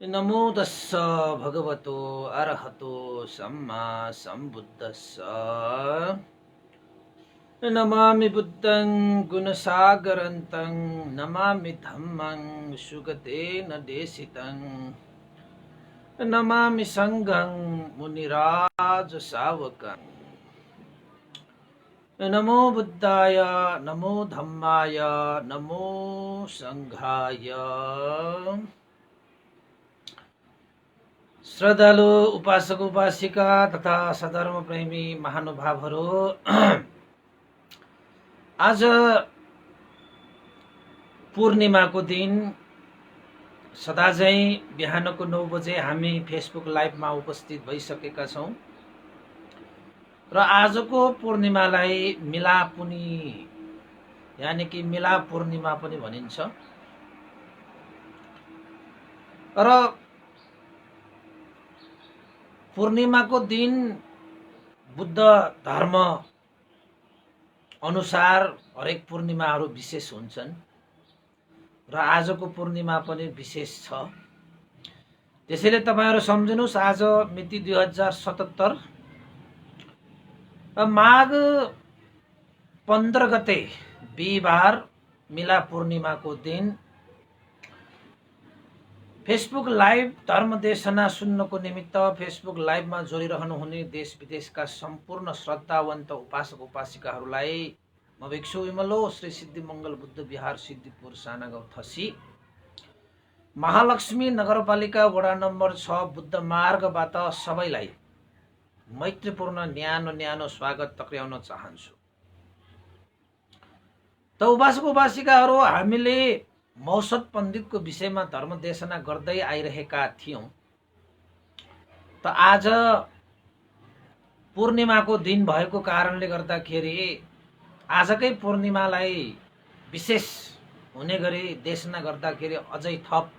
नमो तस्स भगवतो अरहतो सम्मा सम्बुद्धस्स नमामि बुद्धं गुणसागरन्तं नमामि धम्मं सुगतेन देशितं नमामि संघं मुनिराजसावकं नमो बुद्धाय नमो धम्माय नमो संघाय। श्रद्धालु उपासक उपासिका तथा सधर्म प्रेमी महानुभावहरू, आज पूर्णिमाको दिन सदाझैँ बिहानको 9 बजे हामी फेसबुक लाइभमा उपस्थित भइसकेका छौँ र आजको पूर्णिमालाई मिलापुनी यानि कि मिला पूर्णिमा पनि भनिन्छ र पूर्णिमाको दिन बुद्ध धर्म अनुसार हरेक पूर्णिमाहरू विशेष हुन्छन् र आजको पूर्णिमा पनि विशेष छ। त्यसैले तपाईहरु सम्झिनुस्, आज मिति 2077 माघ 15 गते बिहीबार मिला पूर्णिमाको दिन फेसबुक लाइभ धर्मदेशना सुन्नको निमित्त फेसबुक लाइभमा जोडिरहनुहुने देश विदेशका सम्पूर्ण श्रद्धावन्त उपासक उपासिकाहरूलाई म भिक्षु विमलो श्री सिद्धि मङ्गल बुद्ध विहार सिद्धिपुर सानागाउँ थसी महालक्ष्मी नगरपालिका वडा नम्बर 6 बुद्ध मार्गबाट सबैलाई मैत्रीपूर्ण न्यानो स्वागत टक्र्याउन चाहन्छु। त उपासक उपासिकाहरू, हामीले मौसत पण्डितको विषयमा धर्मदेशना गर्दै आइरहेका थियौं। त आज पूर्णिमाको दिन भएको कारणले गर्दाखेरि आजकै पूर्णिमालाई विशेष हुने गरी देशना गर्दाखेरि अझै थप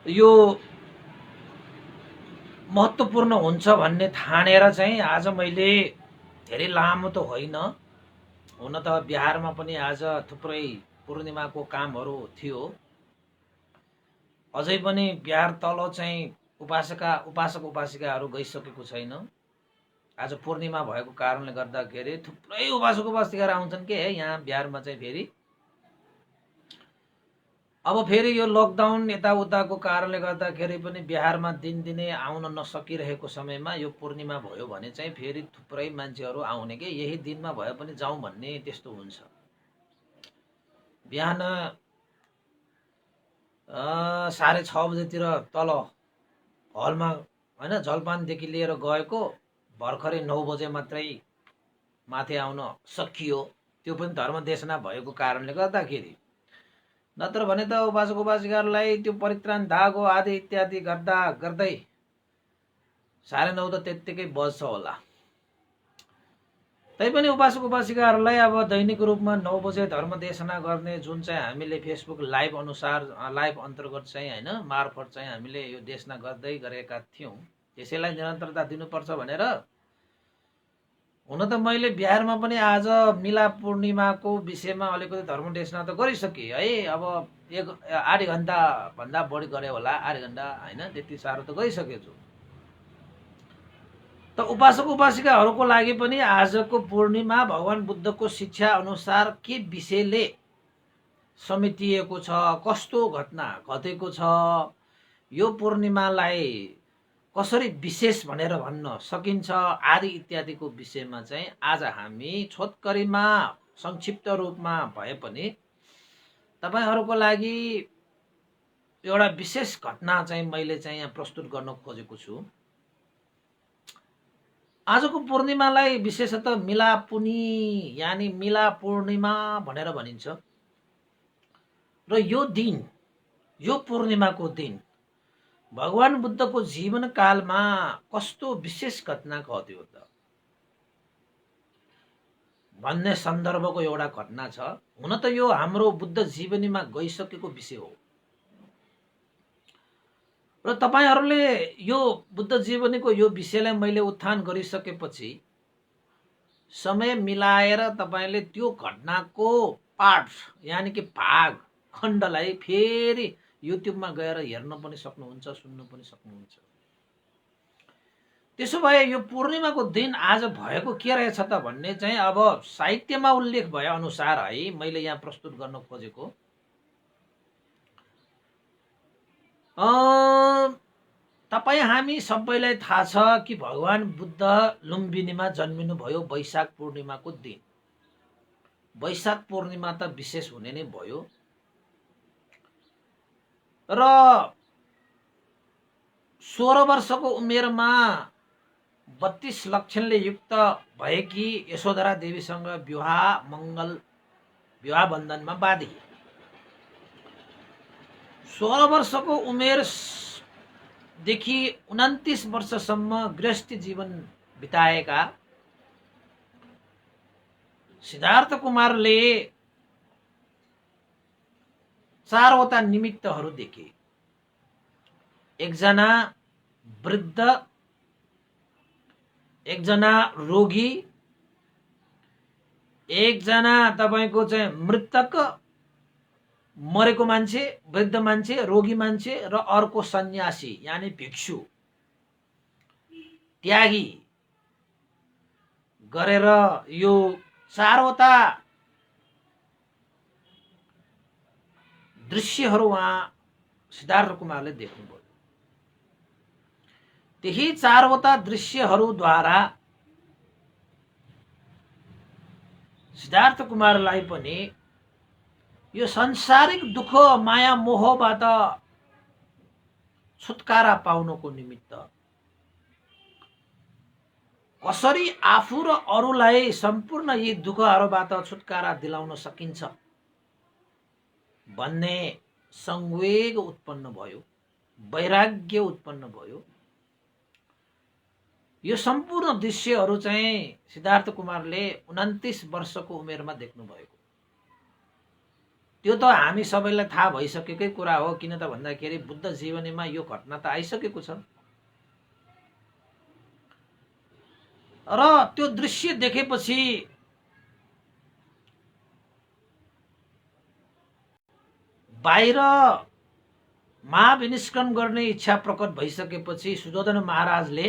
यो महत्त्वपूर्ण हुन्छ भन्ने ठानेर चाहिँ आज मैले धेरै लामो त होइन, हुन त बिहारमा पनि आज थुप्रै पूर्णिमाको कामहरू थियो, अझै पनि बिहार तल चाहिँ उपासक उपासिकाहरू गइसकेको छैन। आज पूर्णिमा भएको कारणले गर्दाखेरि थुप्रै उपासक उपासिकाहरू आउँछन् के यहाँ बिहारमा चाहिँ। फेरि अब फेरि यो लकडाउन यताउताको कारणले गर्दाखेरि पनि बिहारमा दिनदिनै आउन नसकिरहेको समयमा यो पूर्णिमा भयो भने चाहिँ फेरि थुप्रै मान्छेहरू आउने के, यही दिनमा भए पनि जाउँ भन्ने त्यस्तो हुन्छ। बिहान 6:30 बजेतिर तल हलमा हैन जलपानदेखि लिएर गएको, भर्खरै 9 बजे मात्रै माथि आउन सकियो। त्यो पनि धर्मदेशना भएको कारणले गर्दाखेरि, नत्र भने त उपासक उपासिकाहरूलाई त्यो परित्राण धागो आदि इत्यादि गर्दा गर्दै 9:30 त त्यत्तिकै बज्छ होला। तैपनि उपासक उपासिकाहरूलाई अब दैनिक रूपमा 9 बजे धर्मदेशना गर्ने जुन चाहिँ हामीले फेसबुक लाइभ अनुसार लाइभ अन्तर्गत चाहिँ हैन मार्फत चाहिँ हामीले यो देशना गर्दै गरेका थियौं, त्यसैलाई निरन्तरता दिनुपर्छ भनेर। हुन त मैले बिहारमा पनि आज मिला पूर्णिमाको विषयमा अलिकति धर्मदेशना त गरिसके है। अब 8 घण्टा भन्दा बढी गरे होला, 8 घण्टा हैन, त्यति साह्रो त गरिसकेछु। त उपासक उपासिकाहरूको लागि पनि आजको पूर्णिमा भगवान बुद्धको शिक्षा अनुसार के विषयले समेटिएको छ, कस्तो घटना घटेको छ, यो पूर्णिमालाई कसरी विशेष भनेर भन्न सकिन्छ आदि इत्यादिको विषयमा चाहिँ आज हामी छोटकरीमा संक्षिप्त रूपमा भए पनि तपाईहरुको लागि एउटा विशेष घटना चाहिँ मैले चाहिँ यहाँ प्रस्तुत गर्न खोजेको छु। आजको पूर्णिमालाई विशेषतः मिलापुनी यानी मिला पूर्णिमा भनेर भनिन्छ र यो दिन, यो पूर्णिमाको दिन भगवान बुद्धको जीवन कालमा कस्तो विशेष घटना घट्यो त भन्ने सन्दर्भको एउटा घटना छ। हुन त यो हाम्रो बुद्ध जीवनीमा गइसकेको विषय हो र तपाईहरुले यो बुद्ध जीवनीको यो विषयलाई मैले उत्थान गरिसकेपछि समय मिलाएर तपाईले त्यो घटनाको पार्ट यानी कि भाग खण्डलाई फेरि युट्युबमा गएर हेर्न पनि सक्नुहुन्छ, सुन्न पनि सक्नुहुन्छ। त्यसो भए यो पूर्णिमाको दिन आज भएको के रहेछ त भन्ने चाहिँ अब साहित्यमा उल्लेख भए अनुसार है मैले यहाँ प्रस्तुत गर्न खोजेको तपाईँ हामी सबैलाई थाहा छ कि भगवान बुद्ध लुम्बिनीमा जन्मिनु भयो वैशाख पूर्णिमाको दिन। वैशाख पूर्णिमा त विशेष हुने नै भयो र 16 वर्षको उमेरमा 32 लक्षणले युक्त भएकी यशोधरा देवीसँग विवाह बन्धनमा बाँधे। 16 वर्षको उमेरदेखि 29 वर्षसम्म गृहस्थी जीवन बिताएका सिद्धार्थ कुमारले 4वटा निमित्तहरू देखे। एकजना वृद्ध, एकजना रोगी, एकजना तपाईको चाहिँ मृतक मरेको मान्छे, वृद्ध मान्छे, रोगी मान्छे र अर्को सन्यासी यानी भिक्षु त्यागी गरेर यो 4वटा दृश्यहरू उहाँ सिद्धार्थ कुमारले देख्नुभयो। त्यही 4वटा दृश्यहरूद्वारा सिद्धार्थ कुमारलाई पनि यो सांसारिक दुःख माया मोहबाट छुटकारा पाउनको निमित्त कसरी आफू र अरूलाई सम्पूर्ण यी दुःखहरूबाट छुटकारा दिलाउन सकिन्छ भन्ने संवेग उत्पन्न भयो, वैराग्य उत्पन्न भयो। यो सम्पूर्ण दृश्यहरू चाहिँ सिद्धार्थ कुमारले 29 वर्षको उमेरमा देख्नु भएको। त्यो त हामी सबैलाई थाहा भइसकेकै कुरा हो, किन त भन्दाखेरि बुद्ध जीवनीमा यो घटना त आइसकेको छ। र त्यो दृश्य देखेपछि बाहिर महाविनिष्क्रमण गर्ने इच्छा प्रकट भइसकेपछि सुयोधन महाराजले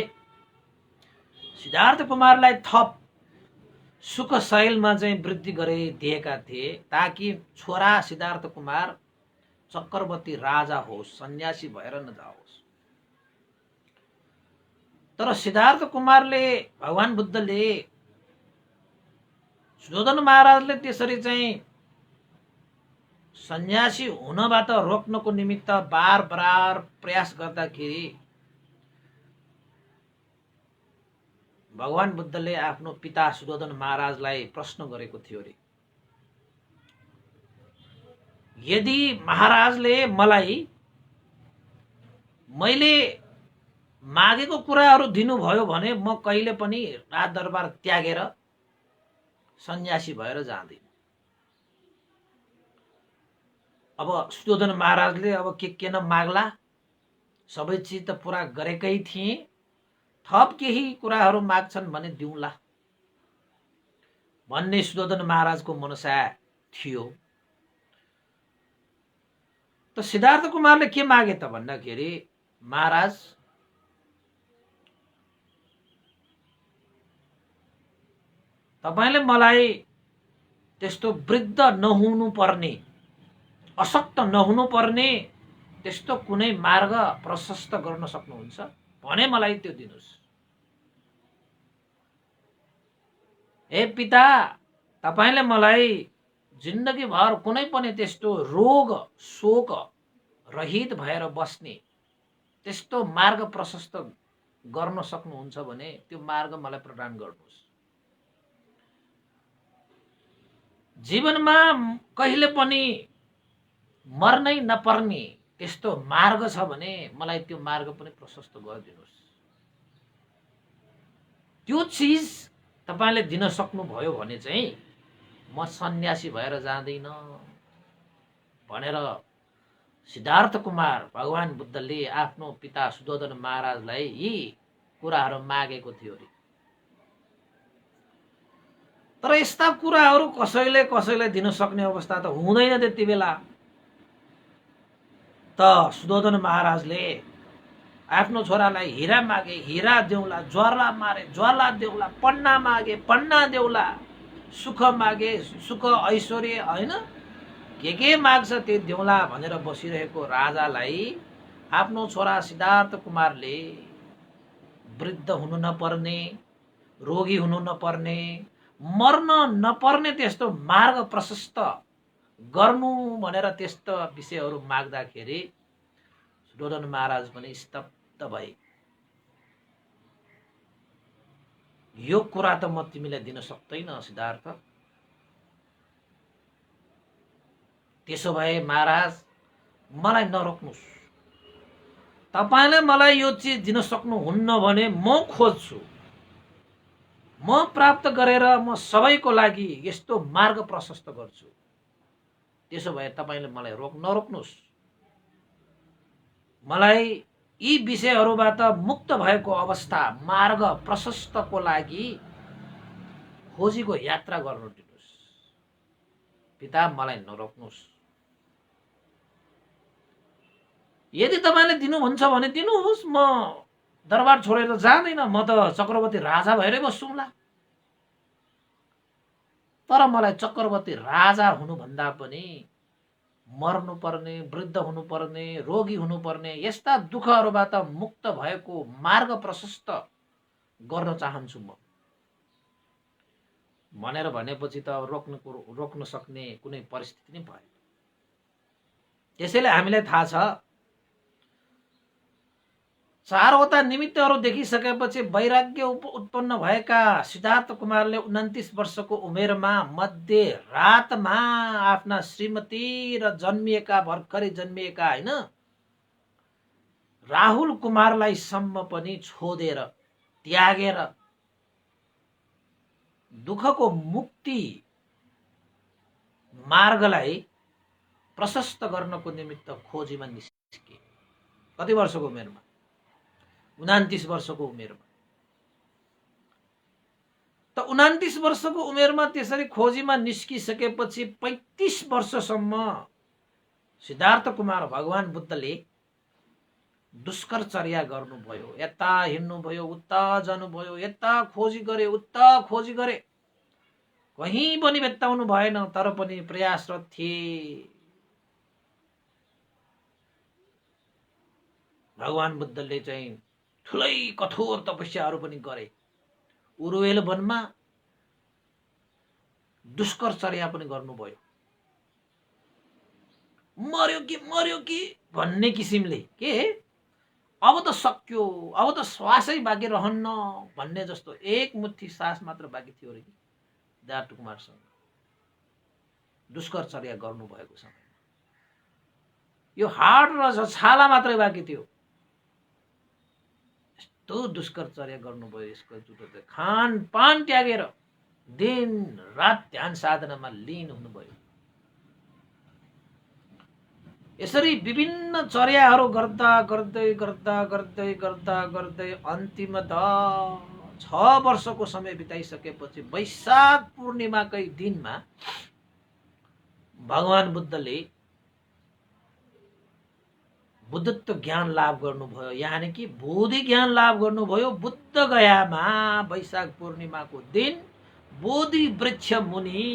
सिद्धार्थ कुमारलाई थप सुख शैलमा चाहिँ वृद्धि गरिदिएका थिए ताकि छोरा सिद्धार्थ कुमार चक्रवर्ती राजा होस्, सन्यासी भएर नजाओस्। तर सिद्धार्थ कुमारले, भगवान बुद्धले सुयोधन महाराजले त्यसरी चाहिँ सन्यासी हुनबाट रोक्नको निमित्त बार प्रयास गर्दाखेरि भगवान बुद्धले आफ्नो पिता सुयोधन महाराजलाई प्रश्न गरेको थियो रे, यदि महाराजले मैले मागेको कुराहरू दिनुभयो भने म कहिले पनि राजदरबार त्यागेर सन्यासी भएर जाँदिन। अब सुयोधन महाराजले अब के न माग्ला, सबै चिज त पुरा गरेकै थिए, थप केही कुराहरू माग्छन् भने दिउँला भन्ने सुयोधन महाराजको मनसा थियो। त सिद्धार्थ कुमारले के मागे त भन्दाखेरि, महाराज तपाईले मलाई त्यस्तो वृद्ध नहुनु पर्ने, अशक्त नहुनु पर्ने त्यस्तो कुनै मार्ग प्रशस्त गर्न सक्नुहुन्छ भने मलाई त्यो दिनुस्। हे पिता, तपाईले मलाई जिन्दगी भर कुनै पनि त्यस्तो रोग शोक रहित भएर बस्ने त्यस्तो मार्ग प्रशस्त गर्न सक्नुहुन्छ भने त्यो मार्ग मलाई प्रदान गर्नुहोस्। जीवनमा कहिले पनि मर्नै नपर्ने त्यस्तो मार्ग छ भने मलाई त्यो मार्ग पनि प्रशस्त गरिदिनुहोस्। त्यो चिज तपाईले दिन सक्नुभयो भने चाहिँ म सन्यासी भएर जाँदैन भनेर सिद्धार्थ कुमार भगवान बुद्धले आफ्नो पिता सुयोधन महाराजलाई यी कुराहरू मागेको थियो रे। तर यस्ता कुराहरू कसैले दिन सक्ने अवस्था त हुँदैन त्यति बेला। त सुदोधन महाराजले आफ्नो छोरालाई हिरा मागे हिरा देउला, ज्वाला मारे ज्वाला देउला, पन्ना मागे पन्ना देउला, सुख मागे सुख ऐश्वर्य होइन के माग्छ त्यो देउला भनेर बसिरहेको राजालाई आफ्नो छोरा सिद्धार्थ कुमारले वृद्ध हुनु नपर्ने, रोगी हुनु नपर्ने, मर्न नपर्ने त्यस्तो मार्ग प्रशस्त गर्नु भनेर त्यस्तो विषयहरू माग्दाखेरि सुदोधन महाराज पनि स्तब्ध भए। यो कुरा त म तिमीलाई दिन सक्दैन सिद्धार्थ, त्यसो भए महाराज मलाई नरोक्नुस्, तपाईले मलाई यो चिज दिन सक्नुहुन्न भने म खोज्छु, म प्राप्त गरेर म सबैको लागि यस्तो मार्ग प्रशस्त गर्छु, त्यसो भए तपाईले मलाई नरोक्नुस्। मलाई यी विषयहरूबाट मुक्त भएको अवस्था मार्ग प्रशस्तको लागि खोजीको यात्रा गर्नु दिनुस्, पिता मलाई नरोक्नुस्। यदि तपाईले दिनुहुन्छ भने दिनुहोस्, म दरबार छोडेर जाँदैन, म त चक्रवर्ती राजा भएरै बस्छुला। तर मलाई चक्रवर्ती राजा हुनुभन्दा पनि मर्नुपर्ने, वृद्ध हुनुपर्ने, रोगी हुनुपर्ने यस्ता दुःखहरूबाट मुक्त भएको मार्ग प्रशस्त गर्न चाहन्छु म भनेर भनेपछि त रोक्न सक्ने कुनै परिस्थिति नै भएन। त्यसैले हामीलाई थाहा छ चारवटा निमित्तहरू देखिसकेपछि वैराग्य उत्पन्न भएका सिद्धार्थ कुमारले 29 वर्षको उमेरमा मध्य रातमा आफ्ना श्रीमती र जन्मिएका भर्खरै जन्मिएका होइन राहुल कुमारलाई सम्म पनि छोडेर त्यागेर दुःखको मुक्ति मार्गलाई प्रशस्त गर्नको निमित्त खोजीमा निस्के। कति वर्षको उमेरमा? 29 वर्षको उमेरमा। त 29 वर्षको उमेरमा त्यसरी खोजीमा निस्किसकेपछि 35 वर्षसम्म सिद्धार्थ कुमार भगवान बुद्धले दुष्करचर्या गर्नुभयो। यता हिँड्नुभयो, उता जानुभयो, यता खोजी गरे, उता खोजी गरे, कहीँ पनि भेट्टाउनु भएन। तर पनि प्रयासरत थिए। भगवान बुद्धले चाहिँ ठुलै कठोर तपस्याहरू पनि गरे। उरुवेल वनमा दुष्करचर्या पनि गर्नुभयो। मर्यो कि भन्ने किसिमले के अब त सक्यो, अब त श्वासै बाँकी रहन्न भन्ने जस्तो एक मुट्ठी सास मात्र बाँकी थियो रे सिद्धार्थ कुमारसँग दुष्करचर्या गर्नुभएको समयमा। यो हाड र छाला मात्रै बाँकी थियो। यस्तो दुष्करचर्या गर्नुभयो। यसको जुटो खानपान त्यागेर दिन रात ध्यान साधनामा लीन हुनुभयो। यसरी विभिन्न चर्याहरू गर्दा गर्दै गर्दा गर्दै गर्दा गर्दै अन्तिमतः 6 वर्षको समय बिताइसकेपछि वैशाख पूर्णिमाकै दिनमा भगवान बुद्धले बुद्धत्व ज्ञान लाभ गर्नुभयो। यानी कि बोधि ज्ञान लाभ गर्नुभयो। बुद्ध गयामा वैशाख पूर्णिमाको दिन बोधि वृक्ष मुनि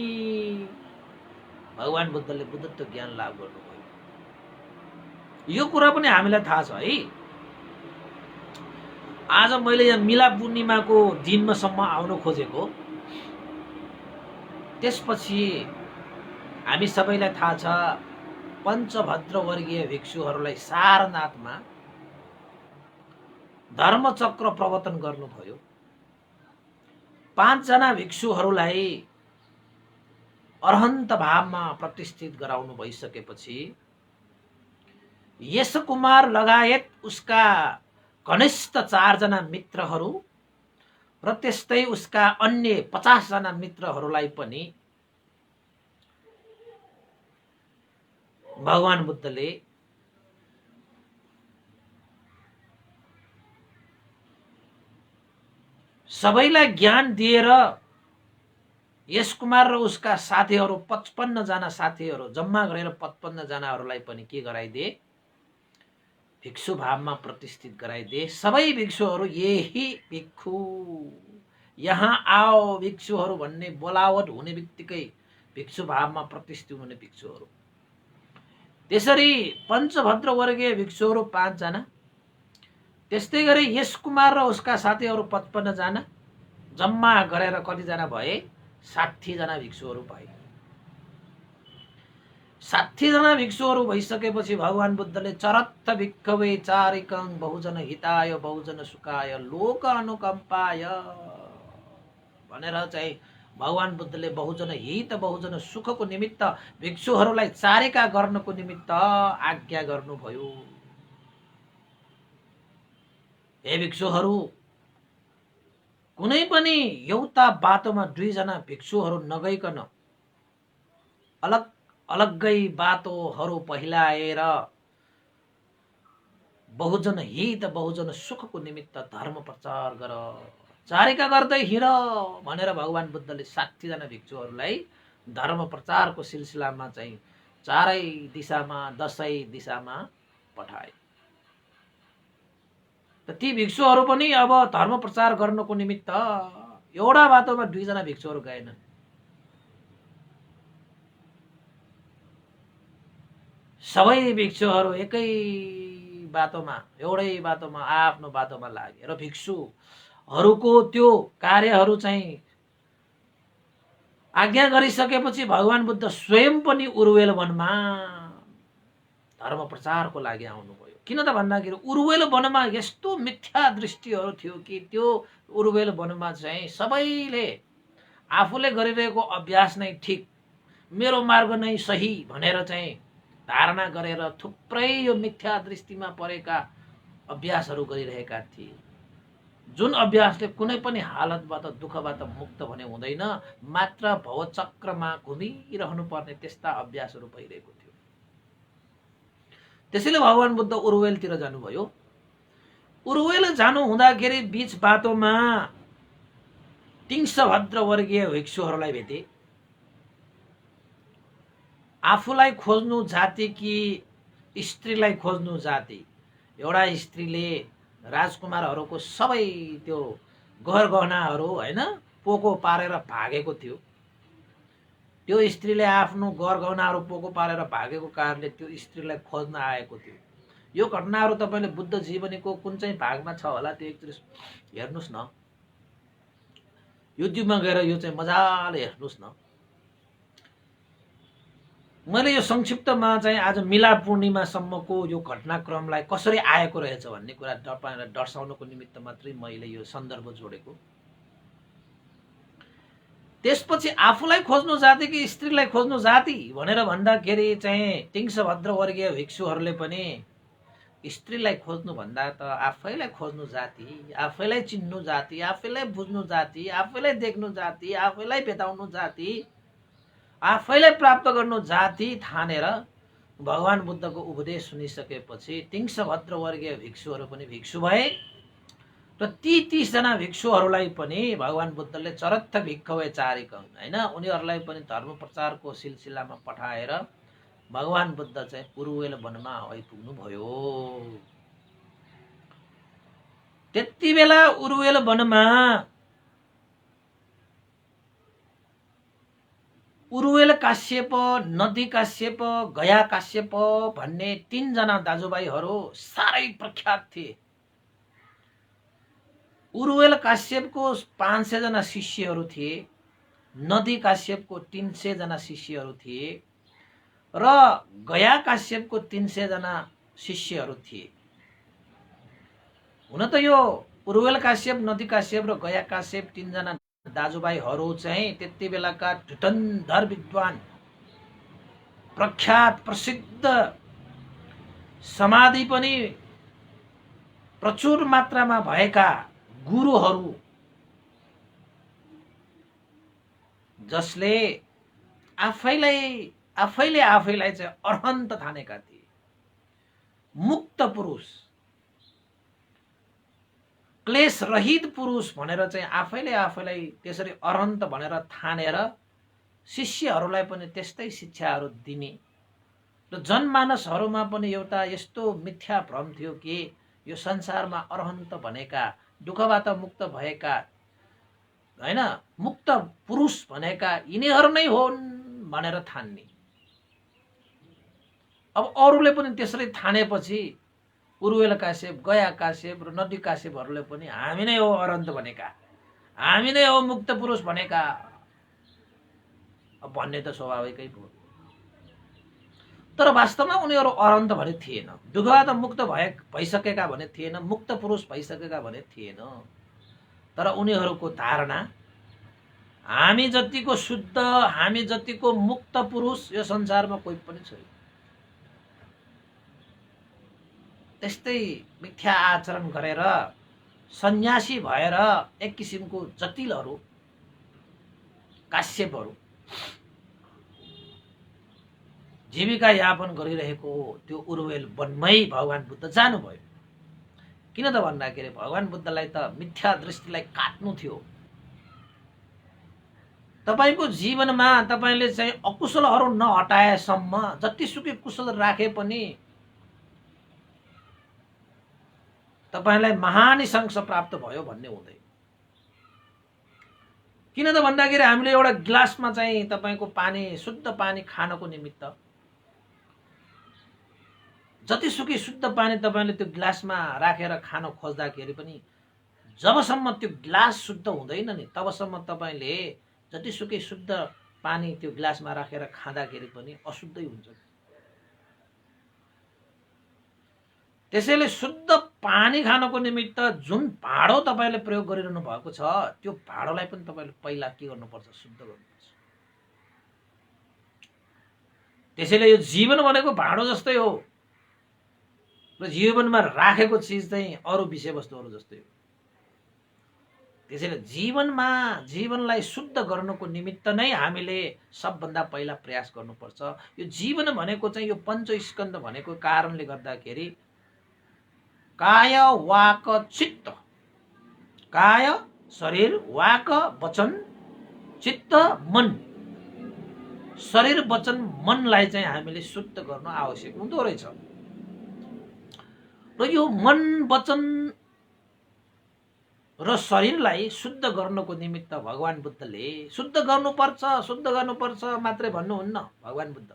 भगवान बुद्धले बुद्धत्व ज्ञान लाभ गर्नुभयो। यो कुरा पनि हामीलाई थाहा छ है। आज मैले यहाँ मिलाप पूर्णिमाको दिनसम्म आउन खोजेको, त्यसपछि हामी सबैलाई थाहा छ पञ्चभद्र वर्गीय भिक्षुहरूलाई सारनाथमा धर्मचक्र प्रवर्तन गर्नुभयो। 5 जना भिक्षुहरूलाई अरहन्त भावमा प्रतिष्ठित गराउनु भइसकेपछि यश कुमार लगायत उसका घनिष्ठ 4 जना मित्रहरू र त्यस्तै उसका अन्य 50 जना मित्रहरूलाई पनि भगवान बुद्धले सबैलाई ज्ञान दिएर यश कुमार र उसका साथीहरू 55 जना साथीहरू जम्मा गरेर 55 जनाहरूलाई पनि के गराइदिए? भिक्षु भावमा प्रतिष्ठित गराइदिए। सबै भिक्षुहरू यही भिक्षु, यहाँ आओ भिक्षुहरू भन्ने बोलावट हुने बित्तिकै भिक्षु भावमा प्रतिष्ठित हुने भिक्षुहरू। त्यसरी पञ्चभद्र वर्गीय भिक्षुहरू 5 जना, त्यस्तै गरी यश कुमार र उसका साथीहरू 55 जना, जम्मा गरेर कतिजना भए? 60 जना भिक्षुहरू भए। 60 जना भिक्षुहरू भइसकेपछि भगवान बुद्धले चरत्थ भिक्षवे चारिकं बहुजन हिताय बहुजन सुखाय लोक अनुकम्पाय भनेर चाहिँ भगवान बुद्धले बहुजन हित बहुजन सुखको निमित्त भिक्षुहरूलाई चारिका गर्नको निमित्त आज्ञा गर्नुभयो। हे भिक्षुहरू, कुनै पनि एउटा बाटोमा 2 जना भिक्षुहरू नगइकन अलग अलग्गै बाटोहरू पहिलाएर बहुजन हित बहुजन सुखको निमित्त धर्म प्रचार गर, चारिका गर्दै हिँड भनेर भगवान बुद्धले 60 जना भिक्षुहरूलाई धर्म प्रचारको सिलसिलामा चाहिँ चारै दिशामा 10 दिशामा पठाए। त ती भिक्षुहरू पनि अब धर्म प्रचार गर्नको निमित्त एउटा बाटोमा 2 जना भिक्षुहरू गएनन्। सबै भिक्षुहरू एकै बाटोमा एउटै बाटोमा आफ्नो बाटोमा लागे र भिक्षुहरूको त्यो कार्यहरू चाहिँ आज्ञा गरिसकेपछि भगवान बुद्ध स्वयं पनि उरुवेल वनमा धर्म प्रचारको लागि आउनुभयो। किन त भन्दाखेरि उरुवेल वनमा यस्तो मिथ्या दृष्टिहरू थियो कि त्यो उरुवेल वनमा चाहिँ सबैले आफूले गरिरहेको अभ्यास नै ठिक, मेरो मार्ग नै सही भनेर चाहिँ धारणा गरेर थुप्रै यो मिथ्या दृष्टिमा परेका अभ्यासहरू गरिरहेका थिए, जुन अभ्यासले कुनै पनि हालतबाट दुःखबाट मुक्त भने हुँदैन, मात्र भवचक्रमा घुमिरहनु पर्ने त्यस्ता अभ्यासहरू भइरहेको थियो। त्यसैले भगवान बुद्ध उरुवेलतिर जानुभयो। उरुवेल जानु हुँदाखेरि बीच बाटोमा तिङ्सभद्र वर्गीय भिक्षुहरूलाई भेटे। आफूलाई खोज्नु जाति कि स्त्रीलाई खोज्नु जाति? एउटा स्त्रीले राजकुमारहरूको सबै त्यो गहरगहनाहरू हैन पोको पारेर भागेको थियो। त्यो स्त्रीले आफ्नो गहरगहनाहरू पोको पारेर भागेको कारणले त्यो स्त्रीलाई खोज्न आएको थियो। यो घटनाहरू तपाईले बुद्ध जीवनीको कुन चाहिँ भागमा छ होला त्यो एकचोटि हेर्नुस् न, युट्युबमा गएर यो चाहिँ मजाले हेर्नुस् न। मैले यो संक्षिप्तमा चाहिँ आज मिलाप पूर्णिमासम्मको यो घटनाक्रमलाई कसरी आएको रहेछ भन्ने कुरा तपाईलाई दर्शाउनको निमित्त मात्रै मैले यो सन्दर्भ जोडेको। त्यसपछि आफूलाई खोज्नु जाति कि स्त्रीलाई खोज्नु जाति भनेर भन्दाखेरि चाहिँ तिङ्सभद्र वर्गीय भिक्षुहरूले पनि स्त्रीलाई खोज्नु भन्दा त आफैलाई खोज्नु जाति, आफैलाई चिन्नु जाति, आफैलाई बुझ्नु जाति, आफैलाई देख्नु जाति, आफैलाई भेटाउनु जाति, आफैलाई प्राप्त गर्नु जाति ठानेर भगवान बुद्धको उपदेश सुनिसकेपछि तिङ्सभद्र वर्गीय भिक्षुहरू पनि भिक्षु भए र ती 30 जना भिक्षुहरूलाई पनि भगवान बुद्धले चरत्थ भिक्षवे चारिकं हैन उनीहरूलाई पनि धर्म प्रचारको सिलसिलामा पठाएर भगवान बुद्ध चाहिँ उरुवेल वनमा आइपुग्नु भयो। त्यति बेला उरुवेल वनमा उरुवेल काश्यप, नदी काश्यप, गया काश्यप भन्ने 3 जना दाजुभाइहरू साह्रै प्रख्यात थिए। उरुवेल काश्यपको 500 जना शिष्यहरू थिए, नदी काश्यपको 300 जना शिष्यहरू थिए र गया काश्यपको 300 जना शिष्यहरू थिए। हुन त यो उरुवेल काश्यप, नदी काश्यप र गया काश्यप 3 जना दाजुभाइहरू चाहिँ त्यति बेलाका धुरन्धर विद्वान, प्रख्यात प्रसिद्ध, समाधि पनि प्रचुर मात्रामा भएका गुरुहरू, जसले आफैले आफैलाई चाहिँ अरहन्त ठानेका थिए, मुक्त पुरुष, क्लेश रहित पुरुष भनेर चाहिँ आफैले आफैलाई त्यसरी अरहन्त भनेर ठानेर शिष्यहरूलाई पनि त्यस्तै शिक्षाहरू दिने र जनमानसहरूमा पनि एउटा यस्तो मिथ्या भ्रम थियो कि यो संसारमा अरहन्त भनेका, दुःखबाट मुक्त भएका, हैन, मुक्त पुरुष भनेका यिनीहरू नै हुन् भनेर ठान्ने। अब अरूले पनि त्यसरी ठानेपछि उर्वेल काश्यप, गया काश्यप र नदी काश्यपहरूले पनि हामी नै हो अरहन्त भनेका, हामी नै हो मुक्त पुरुष भनेका भन्ने त स्वाभाविकै भयो। तर वास्तवमा उनीहरू अरहन्त भने थिएन, दुःखबाट मुक्त भइसकेका भने थिएन, मुक्त पुरुष भइसकेका भने थिएन। तर उनीहरूको धारणा हामी जतिको शुद्ध, हामी जतिको मुक्त पुरुष यो संसारमा कोही पनि छैन। त्यस्तै मिथ्या आचरण गरेर सन्यासी भएर एक किसिमको जटिलहरू, काश्यपहरू जीविका यापन गरिरहेको त्यो उर्वेल वनमै भगवान बुद्ध जानुभयो। किन त भन्दाखेरि भगवान बुद्धलाई त मिथ्या दृष्टिलाई काट्नु थियो। तपाईको जीवनमा तपाईले चाहिँ अकुशलहरू नहटाएसम्म जतिसुकै कुशल राखे पनि तपाईलाई महानिशंस प्राप्त भयो भन्ने हुँदैन। किन त भन्दाखेरि हामीले एउटा गिलासमा चाहिँ तपाईको पानी, शुद्ध पानी खानको निमित्त जतिसुकै शुद्ध पानी तपाईले त्यो गिलासमा राखेर खान खोज्दाखेरि पनि जबसम्म त्यो गिलास शुद्ध हुँदैन नि तबसम्म तपाईले जतिसुकै शुद्ध पानी त्यो गिलासमा राखेर खाँदाखेरि पनि अशुद्धै हुन्छ। त्यसैले शुद्ध पानी खानको निमित्त जुन भाँडो तपाईले प्रयोग गरिरहनु भएको छ त्यो भाँडोलाई पनि तपाईले पहिला के गर्नुपर्छ, शुद्ध गर्नुपर्छ। त्यसैले यो जीवन भनेको भाँडो जस्तै हो र जीवनमा राखेको चिज चाहिँ अरू विषयवस्तुहरू जस्तै हो। त्यसैले जीवनलाई शुद्ध गर्नको निमित्त नै हामीले सबभन्दा पहिला प्रयास गर्नुपर्छ। यो जीवन भनेको चाहिँ यो पञ्चस्कन्ध भनेको कारणले गर्दाखेरि काय वाक चित्त, काय शरीर, वाक वचन, चित्त मन, शरीर वचन मनलाई चाहिँ हामीले शुद्ध गर्न आवश्यक हुँदो रहेछ। र यो मन वचन र शरीरलाई शुद्ध गर्नको निमित्त भगवान बुद्धले शुद्ध गर्नुपर्छ मात्रै भन्नुहुन्न। भगवान बुद्ध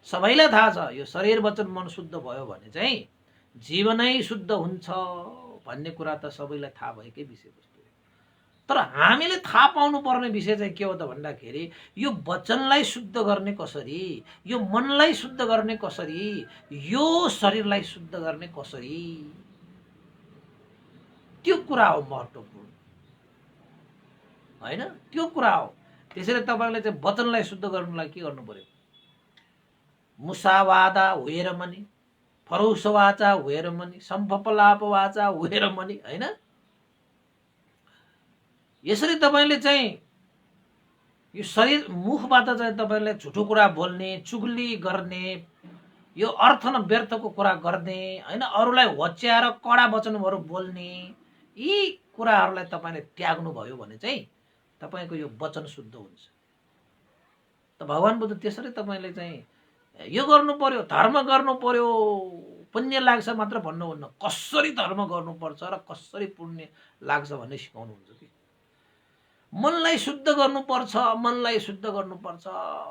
सबैलाई थाहा छ यो शरीर वचन मन शुद्ध भयो भने चाहिँ जीवनै शुद्ध हुन्छ भन्ने कुरा त सबैलाई थाहा भएकै विषयवस्तु हो। तर हामीले थाहा पाउनु पर्ने विषय चाहिँ के हो त भन्दाखेरि यो वचनलाई शुद्ध गर्ने कसरी, यो मनलाई शुद्ध गर्ने कसरी, यो शरीरलाई शुद्ध गर्ने कसरी, त्यो कुरा हो महत्त्वपूर्ण, हैन? त्यो कुरा हो। त्यसैले तपाईले चाहिँ वचनलाई शुद्ध गर्नलाई के गर्नु पर्यो? मुसावादा वेरमणि, फरोसवाचा वेरमणि, सम्पपलापवाचा वेरमणि, हैन? यसरी तपाईले चाहिँ यो शरीर मुखबाट चाहिँ तपाईले झुटो कुरा बोल्ने, चुगली गर्ने, यो अर्थ न व्यर्थको कुरा गर्ने, हैन, अरूलाई होच्याएर कडा वचनहरू बोल्ने, यी कुराहरूलाई तपाईले त्याग्नु भयो भने चाहिँ तपाईको यो वचन शुद्ध हुन्छ। त भगवान बुद्ध त्यसरी तपाईले चाहिँ यो गर्नु पर्यो, धर्म गर्नु पर्यो, पुण्य लाग्छ मात्र भन्नुहुन्न, कसरी धर्म गर्नुपर्छ र कसरी पुण्य लाग्छ भन्ने सिकाउनुहुन्छ कि। मनलाई शुद्ध गर्नुपर्छ, मनलाई शुद्ध गर्नुपर्छ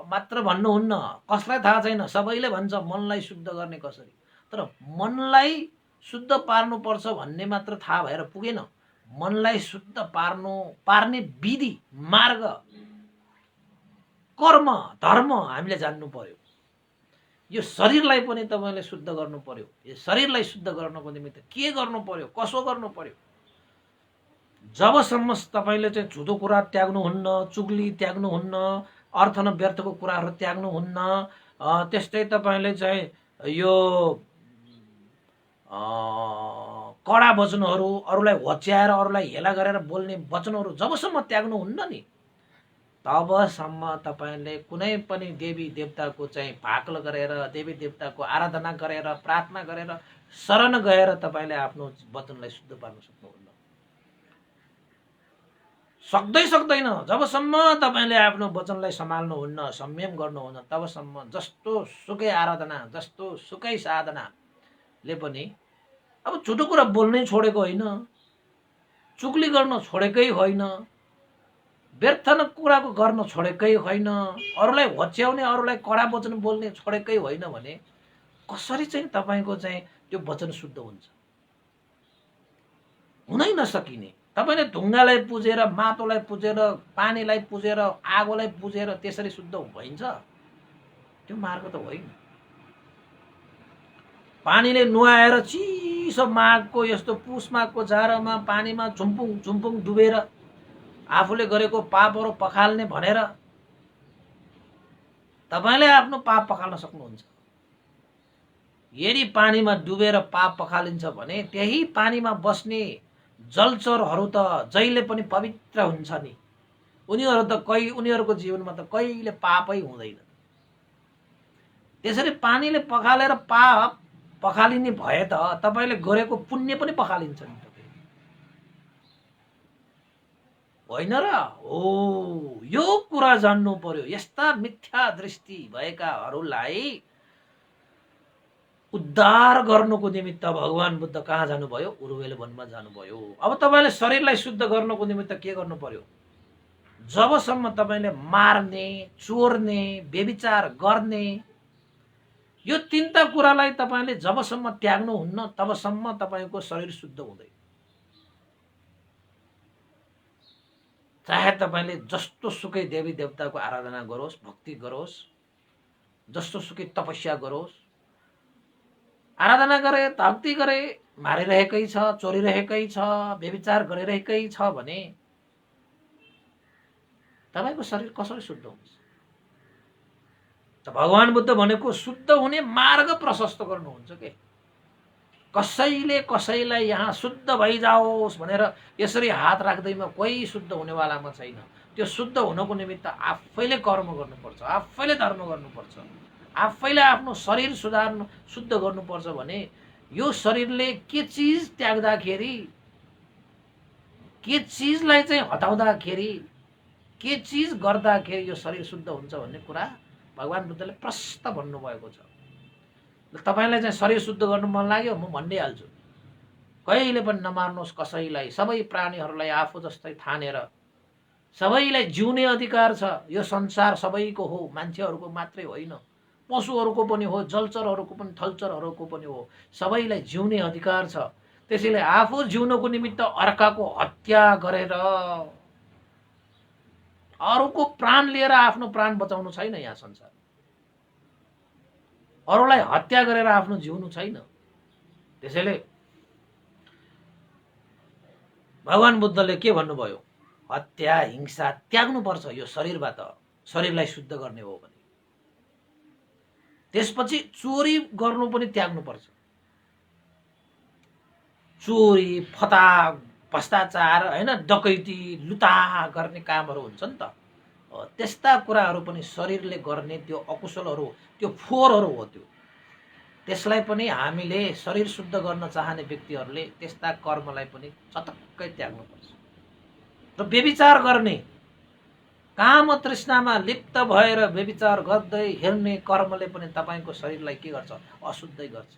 मात्र भन्नुहुन्न। कसलाई थाहा छैन, सबैले भन्छ मनलाई शुद्ध गर्ने कसरी। तर मनलाई शुद्ध पार्नुपर्छ भन्ने मात्र थाहा भएर पुगेन। मनलाई शुद्ध पार्ने विधि, मार्ग, कर्म, धर्म हामीले जान्नु पर्यो। यो शरीरलाई पनि तपाईले शुद्ध गर्नु पर्यो। यो शरीरलाई शुद्ध गर्नको निमित्त के गर्नु पर्यो, कसो गर्नु पर्यो? जबसम्म तपाईले चाहिँ झुटो कुरा त्याग्नुहुन्न, चुगली त्याग्नुहुन्न, अर्थ न व्यर्थको कुराहरू त्याग्नुहुन्न, त्यस्तै तपाईले चाहिँ यो कडा वचनहरू, अरूलाई होच्याएर अरूलाई हेला गरेर बोल्ने वचनहरू जबसम्म त्याग्नुहुन्न नि तबसम्म तपाईले कुनै पनि देवी देवताको चाहिँ भाकल गरेर, देवी देवताको आराधना गरेर, प्रार्थना गरेर, शरण गएर तपाईले आफ्नो वचनलाई शुद्ध पार्न सक्नुहुन्न। सक्दैन। जबसम्म तपाईँले आफ्नो वचनलाई सम्हाल्नुहुन्न, संयम गर्नुहुन्न, तबसम्म जस्तो सुकै आराधना, जस्तो सुकै साधनाले पनि अब झुटो कुरा बोल्नै छोडेको होइन, चुगली गर्न छोडेकै होइन, व्यर्थ कुराको गर्न छोडेकै होइन, अरूलाई होच्याउने, अरूलाई कडा वचन बोल्ने छोडेकै होइन भने कसरी चाहिँ तपाईँको चाहिँ त्यो वचन शुद्ध हुन्छ? हुनै नसकिने। तपाईँले ढुङ्गालाई पुजेर, माटोलाई पुजेर, पानीलाई पुजेर, आगोलाई पुजेर त्यसरी शुद्ध भइन्छ? त्यो मार्ग त होइन। पानीले नुहाएर चिसो माघको यस्तो पुस माघको जाडोमा पानीमा झुम्पुङ झुम्पुङ डुबेर आफूले गरेको पापहरू पखाल्ने भनेर तपाईँले आफ्नो पाप पखाल्न सक्नुहुन्छ? यदि पानीमा डुबेर पाप पखालिन्छ भने त्यही पानीमा बस्ने जलचरहरू त जहिले पनि पवित्र हुन्छ नि। उनीहरूको जीवनमा त कहिले पापै हुँदैन। त्यसरी पानीले पखालेर पाप पखालिने भए त तपाईँले गरेको पुण्य पनि पखालिन्छ नि होइन र? हो, यो कुरा जान्नु पर्यो। यस्ता मिथ्या दृष्टि भएकाहरूलाई उद्धार गर्नुको निमित्त भगवान बुद्ध कहाँ जानुभयो? उरुवेल वनमा जानुभयो। अब तपाईँले शरीरलाई शुद्ध गर्नुको निमित्त के गर्नु पर्यो? जबसम्म तपाईँले मार्ने, चोर्ने, व्यभिचार गर्ने यो तीनटा कुरालाई तपाईँले जबसम्म त्याग्नुहुन्न तबसम्म तपाईँको शरीर शुद्ध हुँदैन। चाहे तपाईँले जस्तो सुकै देवी देवताको आराधना गरोस्, भक्ति गरोस्, जस्तो सुकै तपस्या गरोस्, आराधना गरे, भक्ति गरे, मारिरहेकै छ, चोरिरहेकै छ, व्यभिचार गरिरहेकै छ भने तपाईँको शरीर कसरी शुद्ध हुन्छ? त भगवान बुद्ध भनेको शुद्ध हुने मार्ग प्रशस्त गर्नुहुन्छ के। कसैले कसैलाई यहाँ शुद्ध भइजाओस् भनेर यसरी हात राख्दैमा कोही शुद्ध हुनेवालामा छैन। त्यो शुद्ध हुनको निमित्त आफैले कर्म गर्नुपर्छ, आफैले धर्म गर्नुपर्छ, आफैले आफ्नो शरीर शुद्ध गर्नुपर्छ भने यो शरीरले के चिज त्याग्दाखेरि, के चिजलाई चाहिँ हटाउँदाखेरि, के चिज गर्दाखेरि यो शरीर शुद्ध हुन्छ भन्ने कुरा भगवान बुद्धले प्रष्ट भन्नुभएको छ। तपाईलाई चाहिँ शरीर शुद्ध गर्नु मन लाग्यो, म भनिहाल्छु, कहिले पनि नमार्नुहोस् कसैलाई। सबै प्राणीहरूलाई आफू जस्तै ठानेर सबैलाई जिउने अधिकार छ। यो संसार सबैको हो, मान्छेहरूको मात्रै होइन, पशुहरूको पनि हो, जलचरहरूको पनि, थलचरहरूको पनि हो। सबैलाई जिउने अधिकार छ। त्यसैले आफू जिउनको निमित्त अर्काको हत्या गरेर, अरूको प्राण लिएर आफ्नो प्राण बचाउनु छैन यहाँ संसार। अरूलाई हत्या गरेर आफ्नो जिउनु छैन। त्यसैले भगवान बुद्धले के भन्नुभयो? हत्या, हिंसा त्याग्नुपर्छ यो शरीरबाट, शरीरलाई शुद्ध गर्ने हो भने। त्यसपछि चोरी गर्नु पनि त्याग्नुपर्छ। चोरी, फता, भ्रष्टाचार, हैन, डकैती, लुटा गर्ने कामहरू हुन्छ नि त। त्यस्ता कुराहरू पनि शरीरले गर्ने त्यो अकुशलहरू, त्यो फोहोरहरू हो। त्यसलाई पनि हामीले शरीर शुद्ध गर्न चाहने व्यक्तिहरूले त्यस्ता कर्मलाई पनि चटक्कै त्याग्नुपर्छ। र व्यभिचार गर्ने, काम तृष्णामा लिप्त भएर व्यभिचार गर्दै हिँड्ने कर्मले पनि तपाईको शरीरलाई के गर्छ? अशुद्धै गर्छ।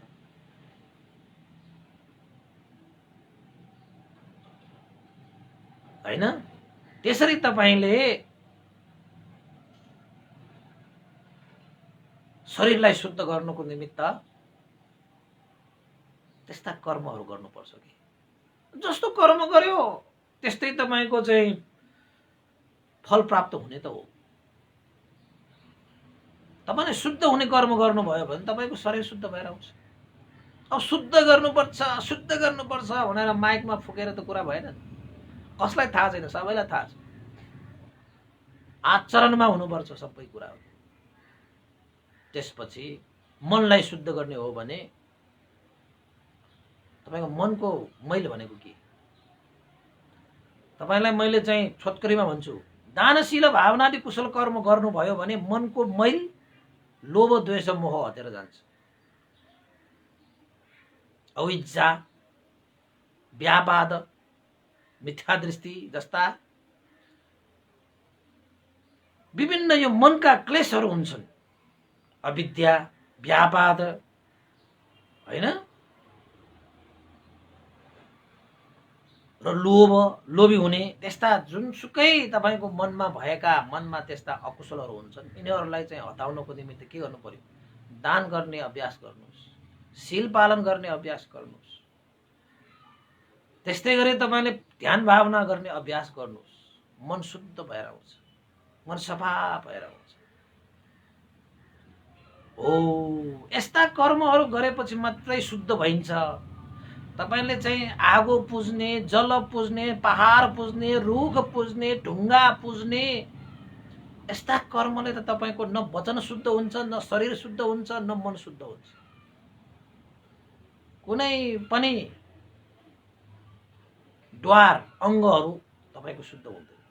हैन? त्यसरी तपाईले शरीरलाई शुद्ध गर्नको निमित्त त्यस्ता कर्महरू गर्नुपर्छ कि जस्तो कर्म गर्यो त्यस्तै तपाईको चाहिँ फल प्राप्त हुने त हो। तपाईले शुद्ध हुने कर्म गर्नुभयो भने तपाईको शरीर शुद्ध भएर आउँछ। अब शुद्ध गर्नुपर्छ भनेर माइकमा फुकेर त कुरा भएन। कसलाई थाहा छैन? सबैलाई थाहा छ। आचरणमा हुनुपर्छ सबै कुराहरू। त्यसपछि मनलाई शुद्ध गर्ने हो भने तपाईको मनको मैल भनेको के? तपाईलाई मैले चाहिँ छोटकरीमा भन्छु, दानशील भावनादि कुशल कर्म गर्नुभयो भने मनको मैल, लोभ, द्वेष, मोह हटेर जान्छ। अविद्या, व्यापाद, मिथ्या दृष्टि जस्ता विभिन्न यो मनका क्लेशहरू हुन्छन्, अविद्या, व्यापाद, होइन, र लोभी हुने, त्यस्ता जुनसुकै तपाईँको मनमा भएका, मनमा त्यस्ता अकुशलहरू हुन्छन्, यिनीहरूलाई चाहिँ हटाउनको निमित्त के गर्नु पर्यो? दान गर्ने अभ्यास गर्नुहोस्, शील पालन गर्ने अभ्यास गर्नुहोस्, त्यस्तै गरी तपाईँले ध्यान भावना गर्ने अभ्यास गर्नुहोस्। मन शुद्ध भएर आउँछ, मन सफा भएर आउँछ। हो, यस्ता कर्महरू गरेपछि मात्रै शुद्ध भइन्छ। तपाईले चाहिँ आगो पुज्ने, जल पुज्ने, पहाड पुज्ने, रुख पुज्ने, ढुङ्गा पुज्ने, यस्ता कर्मले त तपाईको न वचन शुद्ध हुन्छ, न शरीर शुद्ध हुन्छ, न मन शुद्ध हुन्छ। कुनै पनि द्वार अङ्गहरू तपाईको शुद्ध हुँदैन।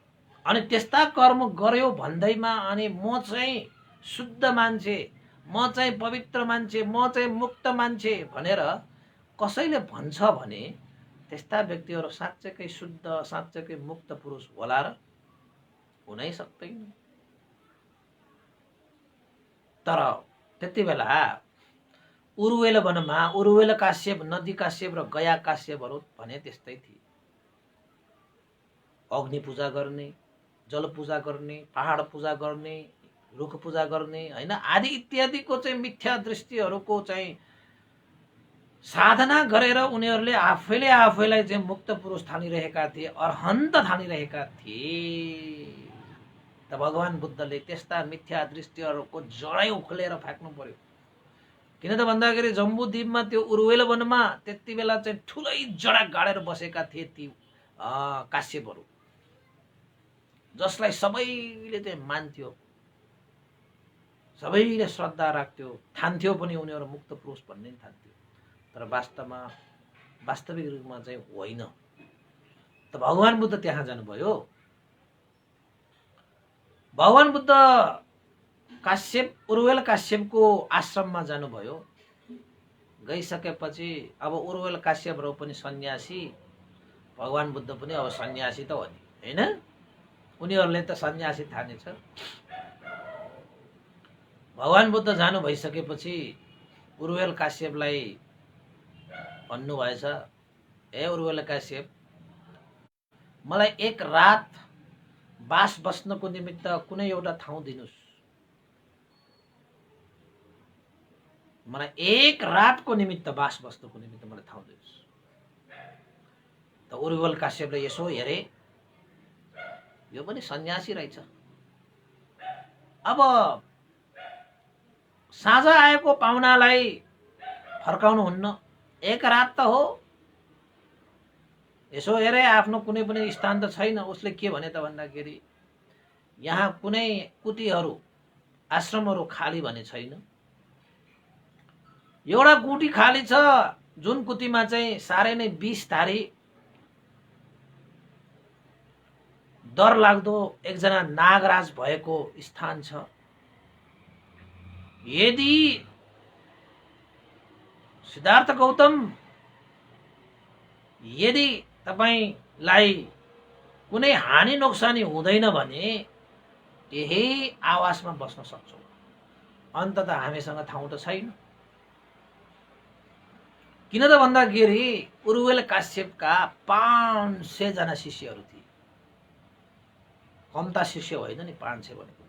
अनि त्यस्ता कर्म गर्यो भन्दैमा अनि म चाहिँ शुद्ध मान्छे, म चाहिँ पवित्र मान्छे, म चाहिँ मुक्त मान्छे भनेर कसैले भन्छ भने त्यस्ता व्यक्तिहरू साँच्चैकै शुद्ध, साँच्चैकै मुक्त पुरुष होला र? हुनै सक्दैन। तर त्यति बेला उरुवेल वनमा उरुवेल काश्यप, नदी काश्यप र गया काश्यपहरू भने त्यस्तै थिए। अग्नि पूजा गर्ने, जल पूजा गर्ने, पहाड पूजा गर्ने, रुख पूजा गर्ने, होइन, आदि इत्यादिको चाहिँ मिथ्या दृष्टिहरूको चाहिँ साधना गरेर उनीहरूले आफैलाई चाहिँ मुक्त पुरुष ठानिरहेका थिए, अरहन्त ठानिरहेका थिए। त भगवान बुद्धले त्यस्ता मिथ्या दृष्टिहरूको जडै उखलेर फ्याँक्नु पर्यो। किन त भन्दाखेरि जम्बूद्वीपमा त्यो उरुवेल वनमा त्यति बेला चाहिँ ठुलै जडा गाडेर बसेका थिए ती काश्यपहरू, जसलाई सबैले चाहिँ मान्थ्यो, सबैले श्रद्धा राख्थ्यो, ठान्थ्यो पनि उनीहरू मुक्त पुरुष भन्ने ठान्थ्यो। तर वास्तविक रूपमा चाहिँ होइन। त भगवान बुद्ध त्यहाँ जानुभयो। भगवान बुद्ध काश्यप, उरुवेल काश्यपको आश्रममा जानुभयो। गइसकेपछि अब उरुवेल काश्यपहरू पनि सन्यासी, भगवान बुद्ध पनि अब सन्यासी त हो नि, होइन? उनीहरूले त सन्यासी ठानेछ। भगवान बुद्ध जानु भइसकेपछि उरुवेल काश्यपलाई भन्नुभएछ, ए उरुवेल काश्यप, मलाई एक रात बास बस्नको निमित्त कुनै एउटा ठाउँ दिनुस्। मलाई एक रातको निमित्त बास बस्नको निमित्त मलाई ठाउँ दिनुस्। त उरुवेल काश्यपले यसो हेरे, यो पनि सन्यासी रहेछ। अब साँझ आएको पाहुनालाई फर्काउनु हुन्न, एक रात त हो। यसो हेरे, आफ्नो कुनै पनि स्थान त छैन। उसले के भने त भन्दाखेरि यहाँ कुनै कुटीहरू, आश्रमहरू खाली भने छैन। एउटा कुटी खाली छ, जुन कुटीमा चाहिँ साह्रै नै विषधारी डर लाग्दो एकजना नागराज भएको स्थान छ। यदि सिद्धार्थ गौतम, यदि तपाईलाई कुनै हानि नोक्सानी हुँदैन भने त्यही आवासमा बस्न सक्छौ। अन्ततः हामीसँग ठाउँ त छैन। किन त भन्दाखेरि उरुवेल काश्यपका 500 जना शिष्यहरू थिए। कम्ता शिष्य होइन नि 500 भनेको।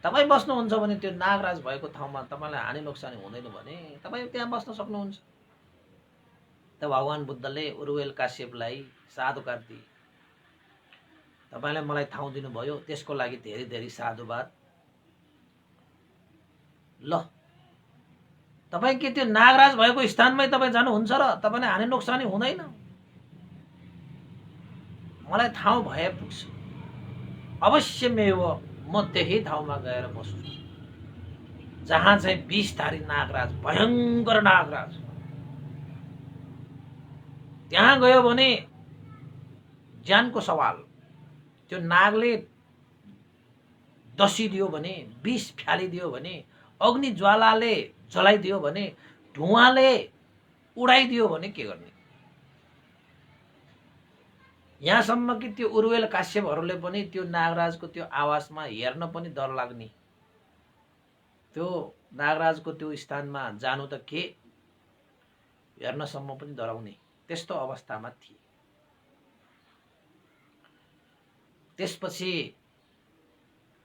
तपाईँ बस्नुहुन्छ भने त्यो नागराज भएको ठाउँमा तपाईँलाई हानि नोक्सानी हुँदैन भने तपाईँ त्यहाँ बस्न सक्नुहुन्छ। त भगवान बुद्धले उरुवेल काश्यपलाई साधुकार दिए। तपाईँले मलाई ठाउँ दिनुभयो, त्यसको लागि धेरै धेरै साधुवाद। ल, तपाईँ के त्यो नागराज भएको स्थानमै तपाईँ जानुहुन्छ र तपाईँलाई हानि नोक्सानी हुँदैन? मलाई ठाउँ भए पुग्छ, अवश्यमेव म त्यही ठाउँमा गएर बस्छु जहाँ चाहिँ विषधारी नागराज, भयङ्कर नागराज। त्यहाँ गयो भने ज्यानको सवाल। त्यो नागले दसिदियो भने, विष फ्यालिदियो भने, अग्नि ज्वालाले जलाइदियो भने, धुवाले उडाइदियो भने के गर्ने? यहाँसम्म कि त्यो उर्वेल काश्यपहरूले पनि त्यो नागराजको त्यो आवासमा हेर्न पनि डर लाग्ने, त्यो नागराजको त्यो स्थानमा जानु त के हेर्नसम्म पनि डराउने त्यस्तो अवस्थामा थिए। त्यसपछि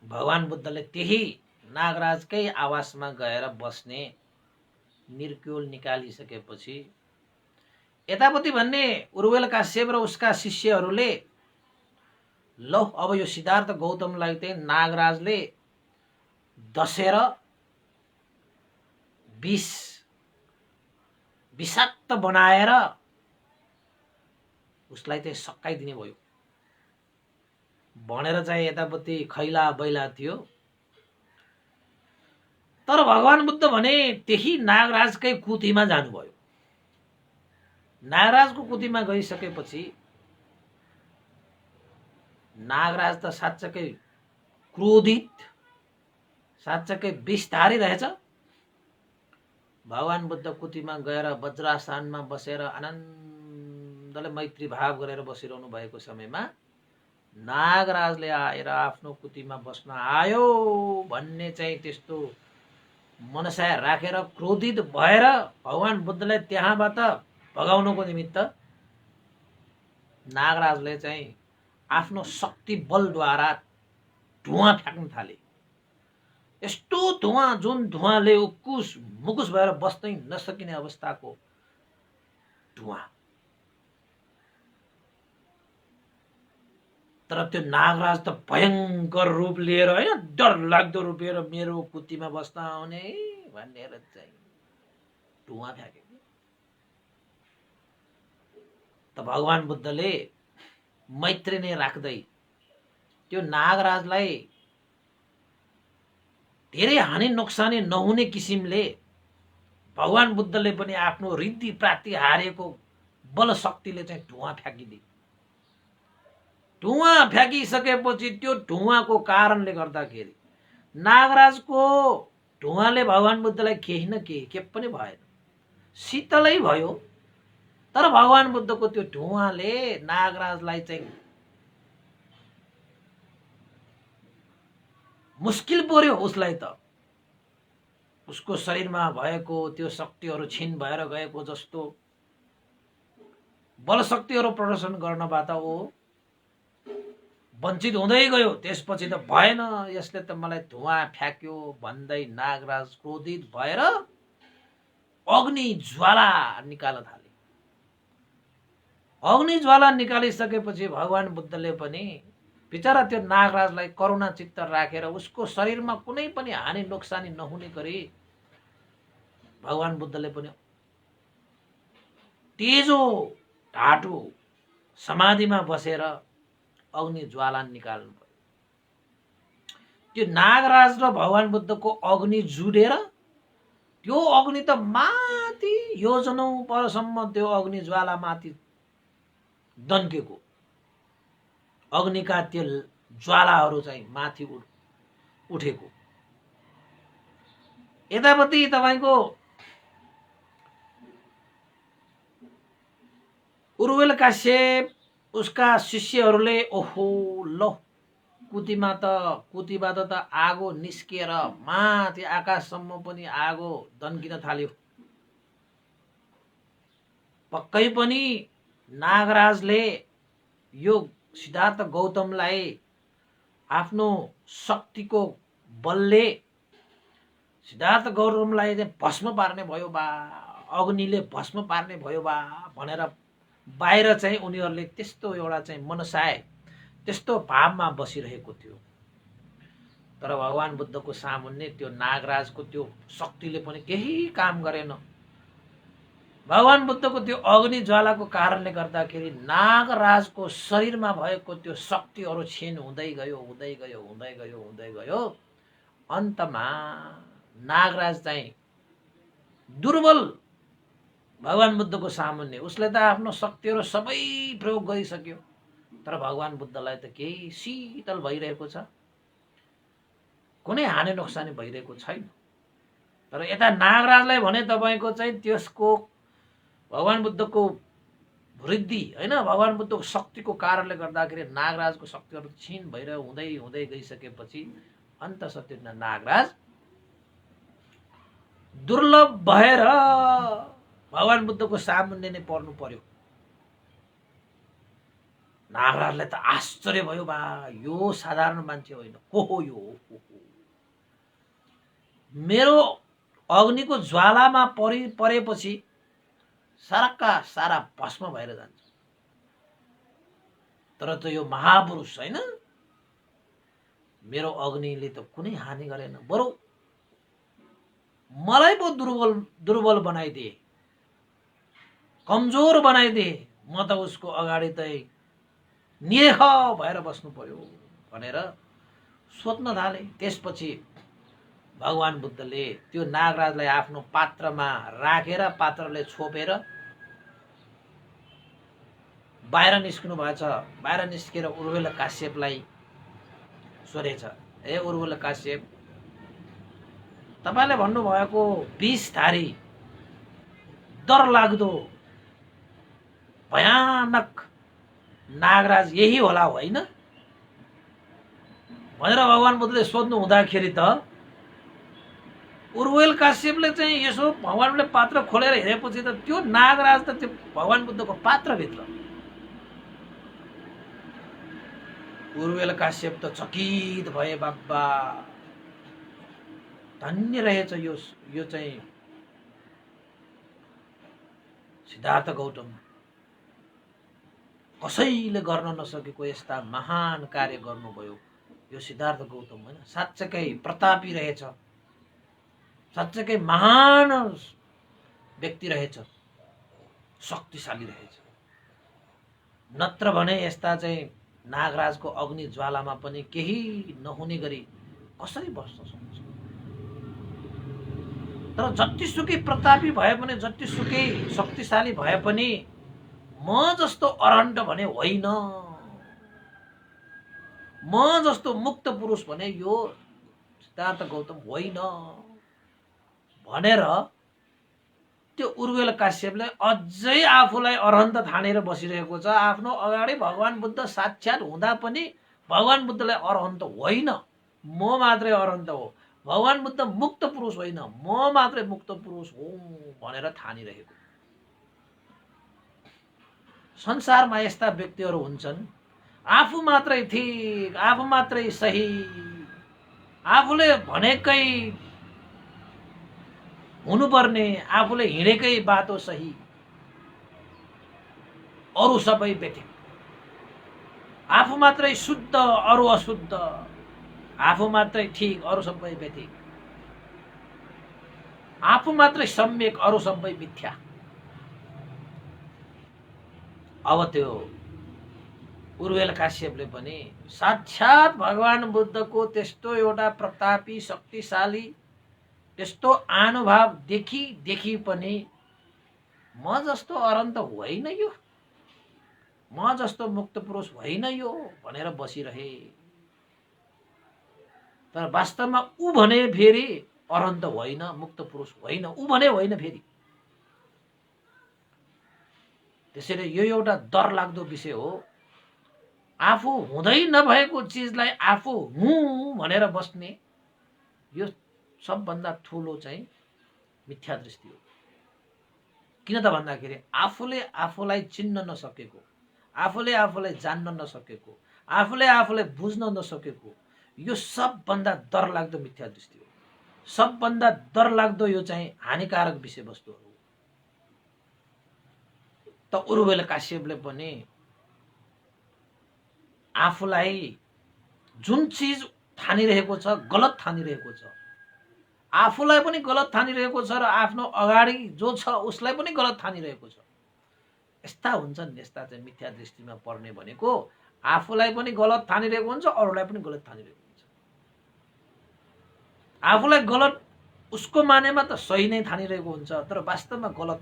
भगवान बुद्धले त्यही नागराजकै आवासमा गएर बस्ने निर्क्युल निकालिसकेपछि यतापट्टि भन्ने उर्वेल काश्यप र उसका शिष्यहरूले लौ अब यो सिद्धार्थ गौतमलाई चाहिँ नागराजले दसेर विषाक्त बनाएर उसलाई चाहिँ सकाइदिने भयो भनेर चाहिँ यतापट्टि खैला बैला थियो। तर भगवान बुद्ध भने त्यही नागराजकै कुतीमा जानुभयो। नागराजको कुतीमा गइसकेपछि नागराज त साँच्चकै क्रोधित, साँच्चकै विषधारी रहेछ। भगवान बुद्ध कुतीमा गएर वज्रासनमा बसेर आनन्दले मैत्री भाव गरेर बसिरहनु भएको समयमा नागराजले आएर आफ्नो कुतीमा बस्न आयो भन्ने चाहिँ त्यस्तो मनसाय राखेर क्रोधित भएर भगवान बुद्धलाई त्यहाँबाट भगाउनको निमित्त नागराजले चाहिँ आफ्नो शक्ति बलद्वारा धुवाँ फ्याँक्न थाले। यस्तो धुवाँ जुन धुवाँले उक्कुस मुकुस भएर बस्नै नसकिने अवस्थाको धुवाँ। तर त्यो नागराज त भयंकर रूप लिएर, होइन, डर लाग्दो रूप लिएर मेरो कुतीमा बस्न आउने भनेर चाहिँ धुवाँ फ्याँके। त भगवान बुद्धले मैत्री नै राख्दै त्यो नागराजलाई धेरै हानि नोक्सानी नहुने किसिमले भगवान बुद्धले पनि आफ्नो रिद्धि प्राप्ति हारेको बल शक्तिले चाहिँ धुवाँ फ्याँकिदिए। धुवाँ फ्याँकिसकेपछि त्यो धुवाँको कारणले गर्दाखेरि नागराजको धुवाँले भगवान बुद्धलाई केही न केही पनि भएन, शीतलै भयो। तर भगवान बुद्धको त्यो धुवाँले नागराजलाई चाहिँ मुस्किल पर्यो। उसलाई त उसको शरीरमा भएको त्यो शक्तिहरू छिन भएर गएको जस्तो बल शक्तिहरू प्रदर्शन गर्नबाट ऊ वञ्चित हुँदै गयो। त्यसपछि त भएन, यसले त मलाई धुवाँ फ्याँक्यो भन्दै नागराज क्रोधित भएर अग्नि ज्वाला निकाल्न थाले। अग्नि ज्वाला निकालिसकेपछि भगवान बुद्धले पनि बिचरा त्यो नागराजलाई करुणा चित्त राखेर उसको शरीरमा कुनै पनि हानि नोक्सानी नहुने गरी भगवान बुद्धले पनि तेजो ढाटु समाधिमा बसेर अग्नि ज्वाला निकाल्नु पर्यो। त्यो नागराज र भगवान बुद्धको अग्नि जुडेर त्यो अग्नि त माथि योजनौं परसम्म त्यो अग्नि ज्वाला माथि दन्केको, अग्निका त्यो ज्वालाहरू चाहिँ माथि उठेको। यतापट्टि तपाईको उर्वेल काश्यप उसका शिष्यहरूले ओहो लो कुतीबाट त आगो निस्किएर माथि आकाशसम्म पनि आगो दन्किन थाल्यो। पक्कै पनि नागराजले यो सिद्धार्थ गौतमलाई आफ्नो शक्तिको बलले सिद्धार्थ गौतमलाई भस्म पार्ने भयो बा, अग्निले भस्म पार्ने भयो बा भनेर बाहिर चाहिँ उनीहरूले त्यस्तो एउटा चाहिँ मनसाय त्यस्तो भावमा बसिरहेको थियो। तर भगवान बुद्धको सामुन्ने त्यो नागराजको त्यो शक्तिले पनि केही काम गरेन। भगवान बुद्धको त्यो अग्नि ज्वालाको कारणले गर्दाखेरि नागराजको शरीरमा भएको त्यो शक्तिहरू क्षीण हुँदै गयो हुँदै गयो हुँदै गयो हुँदै गयो। अन्तमा नागराज चाहिँ दुर्बल भगवान बुद्धको सामुन्ने। उसले त आफ्नो शक्तिहरू सबै प्रयोग गरिसक्यो, तर भगवान बुद्धलाई त केही शीतल भइरहेको छ, कुनै हानि नोक्सानी भइरहेको छैन। तर यता नागराजलाई भने तपाईको चाहिँ त्यसको भगवान बुद्धको वृद्धि होइन, भगवान बुद्धको शक्तिको कारणले गर्दाखेरि नागराजको शक्तिहरू क्षीण भएर हुँदै हुँदै गइसकेपछि अन्त सत्य नागराज दुर्लभ भएर भगवान बुद्धको सामुन्ने नै पर्नु पर्यो। नागराजलाई त आश्चर्य भयो, बा यो साधारण मान्छे होइन, को हो यो? मेरो अग्निको ज्वालामा परेपछि साराका सारा भस्म भएर जान्छ, तर त यो महापुरुष होइन, मेरो अग्निले त कुनै हानि गरेन, बरु मलाई पो दुर्बल बनाइदिए, कमजोर बनाइदिए, म त उसको अगाडि त निरेख भएर बस्नु पर्यो भनेर सोध्न थाले। त्यसपछि भगवान बुद्धले त्यो नागराजलाई आफ्नो पात्रमा राखेर पात्रले छोपेर बाहिर निस्किनु भएछ। बाहिर निस्केर उर्वेल काश्यपलाई सोधेछ, हे उर्वेल काश्यप, तपाईले भन्नुभएको विषधारी डरलाग्दो भयानक नागराज यही होला होइन भनेर भगवान बुद्धले सोध्नु हुँदाखेरि त उर्वेल काश्यपले चाहिँ यसो भगवानले पात्र खोलेर हेरेपछि त त्यो नागराज त त्यो भगवान बुद्धको पात्रभित्र। उर्वेल काश्यप त चकित भए, बाबा धन्य रहेछ यो चाहिँ सिद्धार्थ गौतम, कसैले गर्न नसकेको यस्ता महान कार्य गर्नुभयो यो सिद्धार्थ गौतम होइन, साँच्चै प्रतापी रहेछ, साँच्चै महान व्यक्ति रहेछ, शक्तिशाली रहेछ। नत्र भने यस्ता चाहिँ नागराजको अग्नि ज्वालामा पनि केही नहुने गरी कसरी बस्न सक्छ? तर जतिसुकै प्रतापी भए पनि, जतिसुकै शक्तिशाली भए पनि म जस्तो अरण्ड भने होइन, म जस्तो मुक्त पुरुष भने यो सिद्धार्थ गौतम होइन भनेर त्यो उर्वेल काश्यपले अझै आफूलाई अरहन्त ठानेर बसिरहेको छ। आफ्नो अगाडि भगवान बुद्ध साक्षात हुँदा पनि भगवान बुद्धलाई अरहन्त होइन, म मात्रै अरहन्त हो, भगवान बुद्ध मुक्त पुरुष होइन, म मात्रै मुक्त पुरुष हो भनेर ठानिरहेको। संसारमा यस्ता व्यक्तिहरू हुन्छन्, आफू मात्रै ठिक, आफू मात्रै सही, आफूले भनेकै हुनुपर्ने, आफूले हिँडेकै बाटो सही, अरू सबै बेठिक, आफू मात्रै शुद्ध अरू अशुद्ध, आफू मात्रै ठिक अरू सबै बेठिक, आफू मात्रै सम्यक अरू सबै मिथ्या। अब त्यो उर्वेल काश्यपले पनि साक्षात भगवान बुद्धको त्यस्तो एउटा प्रतापी शक्तिशाली त्यस्तो अनुभव देखी पनि म जस्तो अरन्त होइन यो, म जस्तो मुक्त पुरुष होइन यो भनेर बसिरहे। तर वास्तवमा ऊ भने फेरि अरन्त होइन, मुक्त पुरुष होइन, ऊ भने होइन फेरि। त्यसैले यो एउटा डरलाग्दो विषय हो। आफू हुँदै नभएको चिजलाई आफू हुँ भनेर बस्ने यो सबभन्दा ठुलो चाहिँ मिथ्या दृष्टि हो। किन त भन्दाखेरि आफूले आफूलाई चिन्न नसकेको, आफूले आफूलाई जान्न नसकेको, आफूले आफूलाई बुझ्न नसकेको यो सबभन्दा डरलाग्दो मिथ्या दृष्टि हो। सबभन्दा डरलाग्दो यो चाहिँ हानिकारक विषयवस्तुहरू हो। त उर्वेल काश्यपले पनि आफूलाई जुन चिज ठानिरहेको छ गलत ठानिरहेको छ, आफूलाई पनि गलत ठानिरहेको छ र आफ्नो अगाडि जो छ उसलाई पनि गलत ठानिरहेको छ। यस्ता हुन्छन् यस्ता चाहिँ मिथ्या दृष्टिमा पर्ने भनेको, आफूलाई पनि गलत ठानिरहेको हुन्छ, अरूलाई पनि गलत ठानिरहेको हुन्छ। आफूलाई गलत उसको मानेमा त सही नै ठानिरहेको हुन्छ, तर वास्तवमा गलत,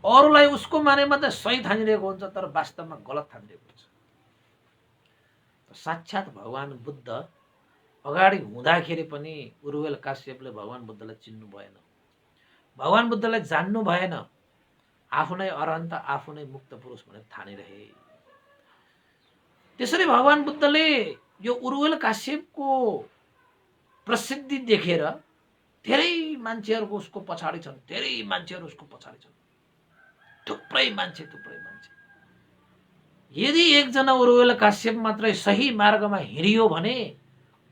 अरूलाई उसको मानेमा त सही ठानिरहेको हुन्छ, तर वास्तवमा गलत ठानिरहेको हुन्छ। साक्षात भगवान बुद्ध अगाडि हुँदाखेरि पनि उर्वेल काश्यपले भगवान बुद्धलाई चिन्नु भएन, भगवान बुद्धलाई जान्नु भएन। आफू नै अरहन्त, आफू नै मुक्त पुरुष भनेर ठानिरहे। त्यसरी भगवान बुद्धले यो उरुवेल काश्यपको प्रसिद्धि देखेर धेरै मान्छेहरू उसको पछाडि छन्, धेरै मान्छेहरू उसको पछाडि छन्, थुप्रै मान्छे। यदि एकजना उरुवेल काश्यप मात्रै सही मार्गमा हिँडियो भने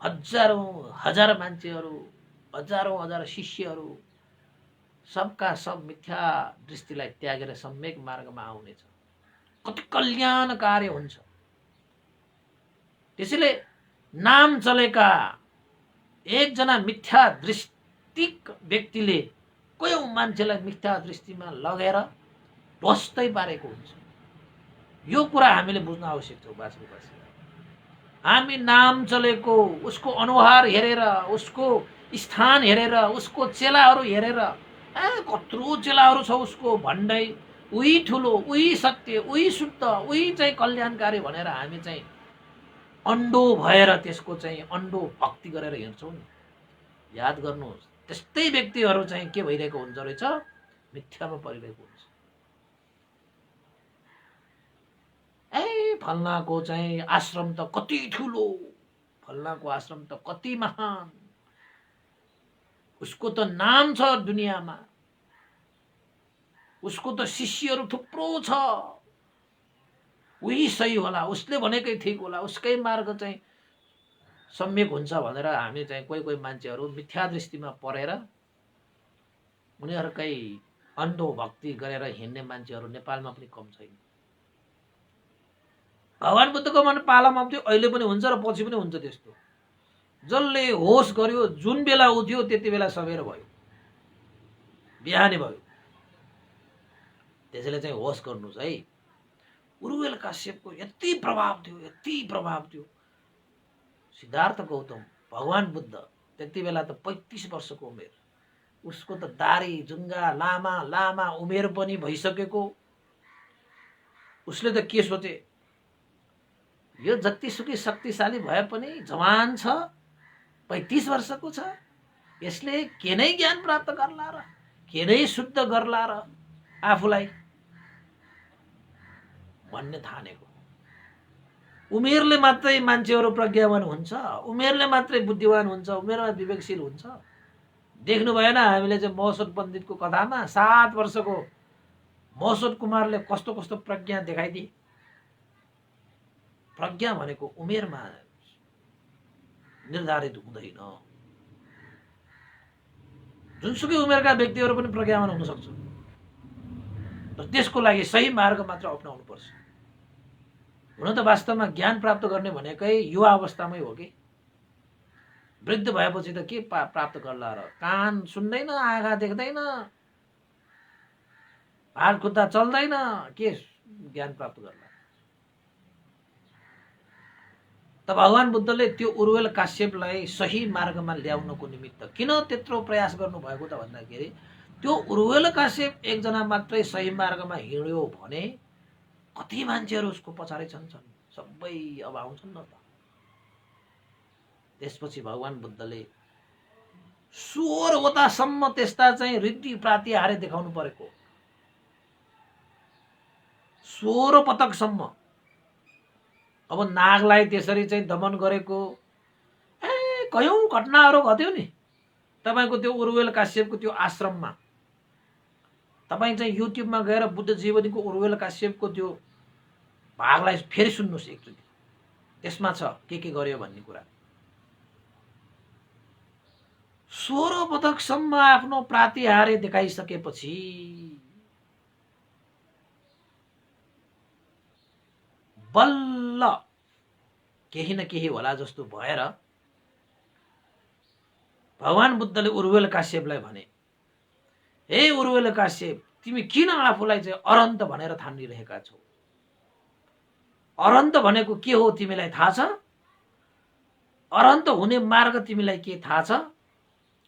हजारौं हजार मान्छेहरू, हजारौं हजार शिष्यहरू सबका सब मिथ्या दृष्टिलाई त्यागेर सम्यक मार्गमा आउनेछ। कति कल्याणकारी हुन्छ। त्यसैले नाम चलेका एकजना मिथ्या दृष्टिक व्यक्तिले कयौं मान्छेलाई मिथ्या दृष्टिमा लगेर ध्वस्तै पारेको हुन्छ। यो कुरा हामीले बुझ्न आवश्यक छ। बाँच्नुपर्छ। हामी नाम चलेको, उसको अनुहार हेरेर, उसको स्थान हेरेर, उसको चेलाहरू हेरेर, कत्रो चेलाहरू छ उसको भन्दै उही ठुलो, उही सत्य, उही शुद्ध, उही चाहिँ कल्याणकारी भनेर हामी चाहिँ अन्डो भएर त्यसको चाहिँ अन्डो भक्ति गरेर हिँड्छौँ नि। याद गर्नुहोस्, त्यस्तै व्यक्तिहरू चाहिँ के भइरहेको हुन्छ रहेछ, मिथ्यामा परिरहेको हुन्छ। फल्नाको चाहिँ आश्रम त कति ठुलो, फल्नाको आश्रम त कति महान, उसको त नाम छ दुनियाँमा, उसको त शिष्यहरू थुप्रो छ, उही सही होला, उसले भनेकै ठिक होला, उसकै मार्ग चाहिँ सम्यक हुन्छ भनेर हामी चाहिँ कोही मान्छेहरू मिथ्या दृष्टिमा परेर उनीहरूकै अन्धो भक्ति गरेर हिँड्ने मान्छेहरू नेपालमा पनि कम छैन। भगवान बुद्धको मन पालामा थियो, अहिले पनि हुन्छ र पछि पनि हुन्छ। त्यस्तो जसले होस गर्यो, जुन बेला उठ्यो त्यति बेला सबेर भयो, बिहानै भयो। त्यसैले चाहिँ होस गर्नुहोस् है। उरुवेल काश्यपको यति प्रभाव थियो, यति प्रभाव थियो। सिद्धार्थ गौतम, भगवान बुद्ध त्यति बेला त 35 वर्षको उमेर, उसको त दारी जुङ्गा लामा लामा उमेर पनि भइसकेको। उसले त के सोचे, यो जतिसुकै शक्तिशाली भए पनि जवान छ, 35 वर्षको छ, यसले के नै ज्ञान प्राप्त गर्ला र, के नै शुद्ध गर्ला र आफूलाई भन्ने ठानेको। उमेरले मात्रै मान्छेहरू प्रज्ञावान हुन्छ, उमेरले मात्रै बुद्धिवान हुन्छ, उमेरमा विवेकशील हुन्छ। देख्नु भएन हामीले चाहिँ महोत्सव पण्डितको कथामा 7 वर्षको महोत्सव कुमारले कस्तो कस्तो प्रज्ञा देखाइदिए। प्रज्ञा भनेको उमेरमा निर्धारित हुँदैन। जुनसुकै उमेरका व्यक्तिहरू पनि प्रज्ञावान हुन सक्छ, तर त्यसको लागि सही मार्ग मात्र अपनाउनु पर्छ। हुन त वास्तवमा ज्ञान प्राप्त गर्ने भनेकै युवा अवस्थामै हो कि। वृद्ध भएपछि त के प्राप्त गर्ला र, कान सुन्दैन, आँखा देख्दैन, हात खुट्टा चल्दैन, के ज्ञान प्राप्त गर्ला। त भगवान बुद्धले त्यो उरुवेल काश्यपलाई सही मार्गमा ल्याउनको निमित्त किन त्यत्रो प्रयास गर्नुभएको त भन्दाखेरि, त्यो उरुवेल काश्यप एकजना मात्रै सही मार्गमा हिँड्यो भने कति मान्छेहरू उसको पछाडि छन्, सबै अब आउँछन् न त। त्यसपछि भगवान बुद्धले 16 वटासम्म त्यस्ता चाहिँ ऋद्धि प्रातिहार्य देखाउनु परेको, 16 पटकसम्म। अब नागलाई त्यसरी चाहिँ दमन गरेको कयौं घटनाहरू घट्यो नि। तपाईको त्यो उरुवेल काश्यपको त्यो आश्रममा तपाईं चाहिँ युट्युबमा गएर बुद्ध जीवनीको उरुवेल काश्यपको त्यो भागलाई फेरि सुन्नुहोस् एकचोटि। त्यसमा छ के गर्यो भन्ने कुरा। 16 पटकसम्म आफ्नो प्रातिहार्य देखाइसकेपछि बल्ल केही न केही होला जस्तो भएर भगवान बुद्धले उरुवेल काश्यपलाई भने, हे उरुवेल काश्यप, तिमी किन आफूलाई चाहिँ अरहन्त भनेर ठानिरहेका छौ? अरहन्त भनेको के हो तिमीलाई थाहा छ? अरहन्त हुने मार्ग तिमीलाई के थाहा छ?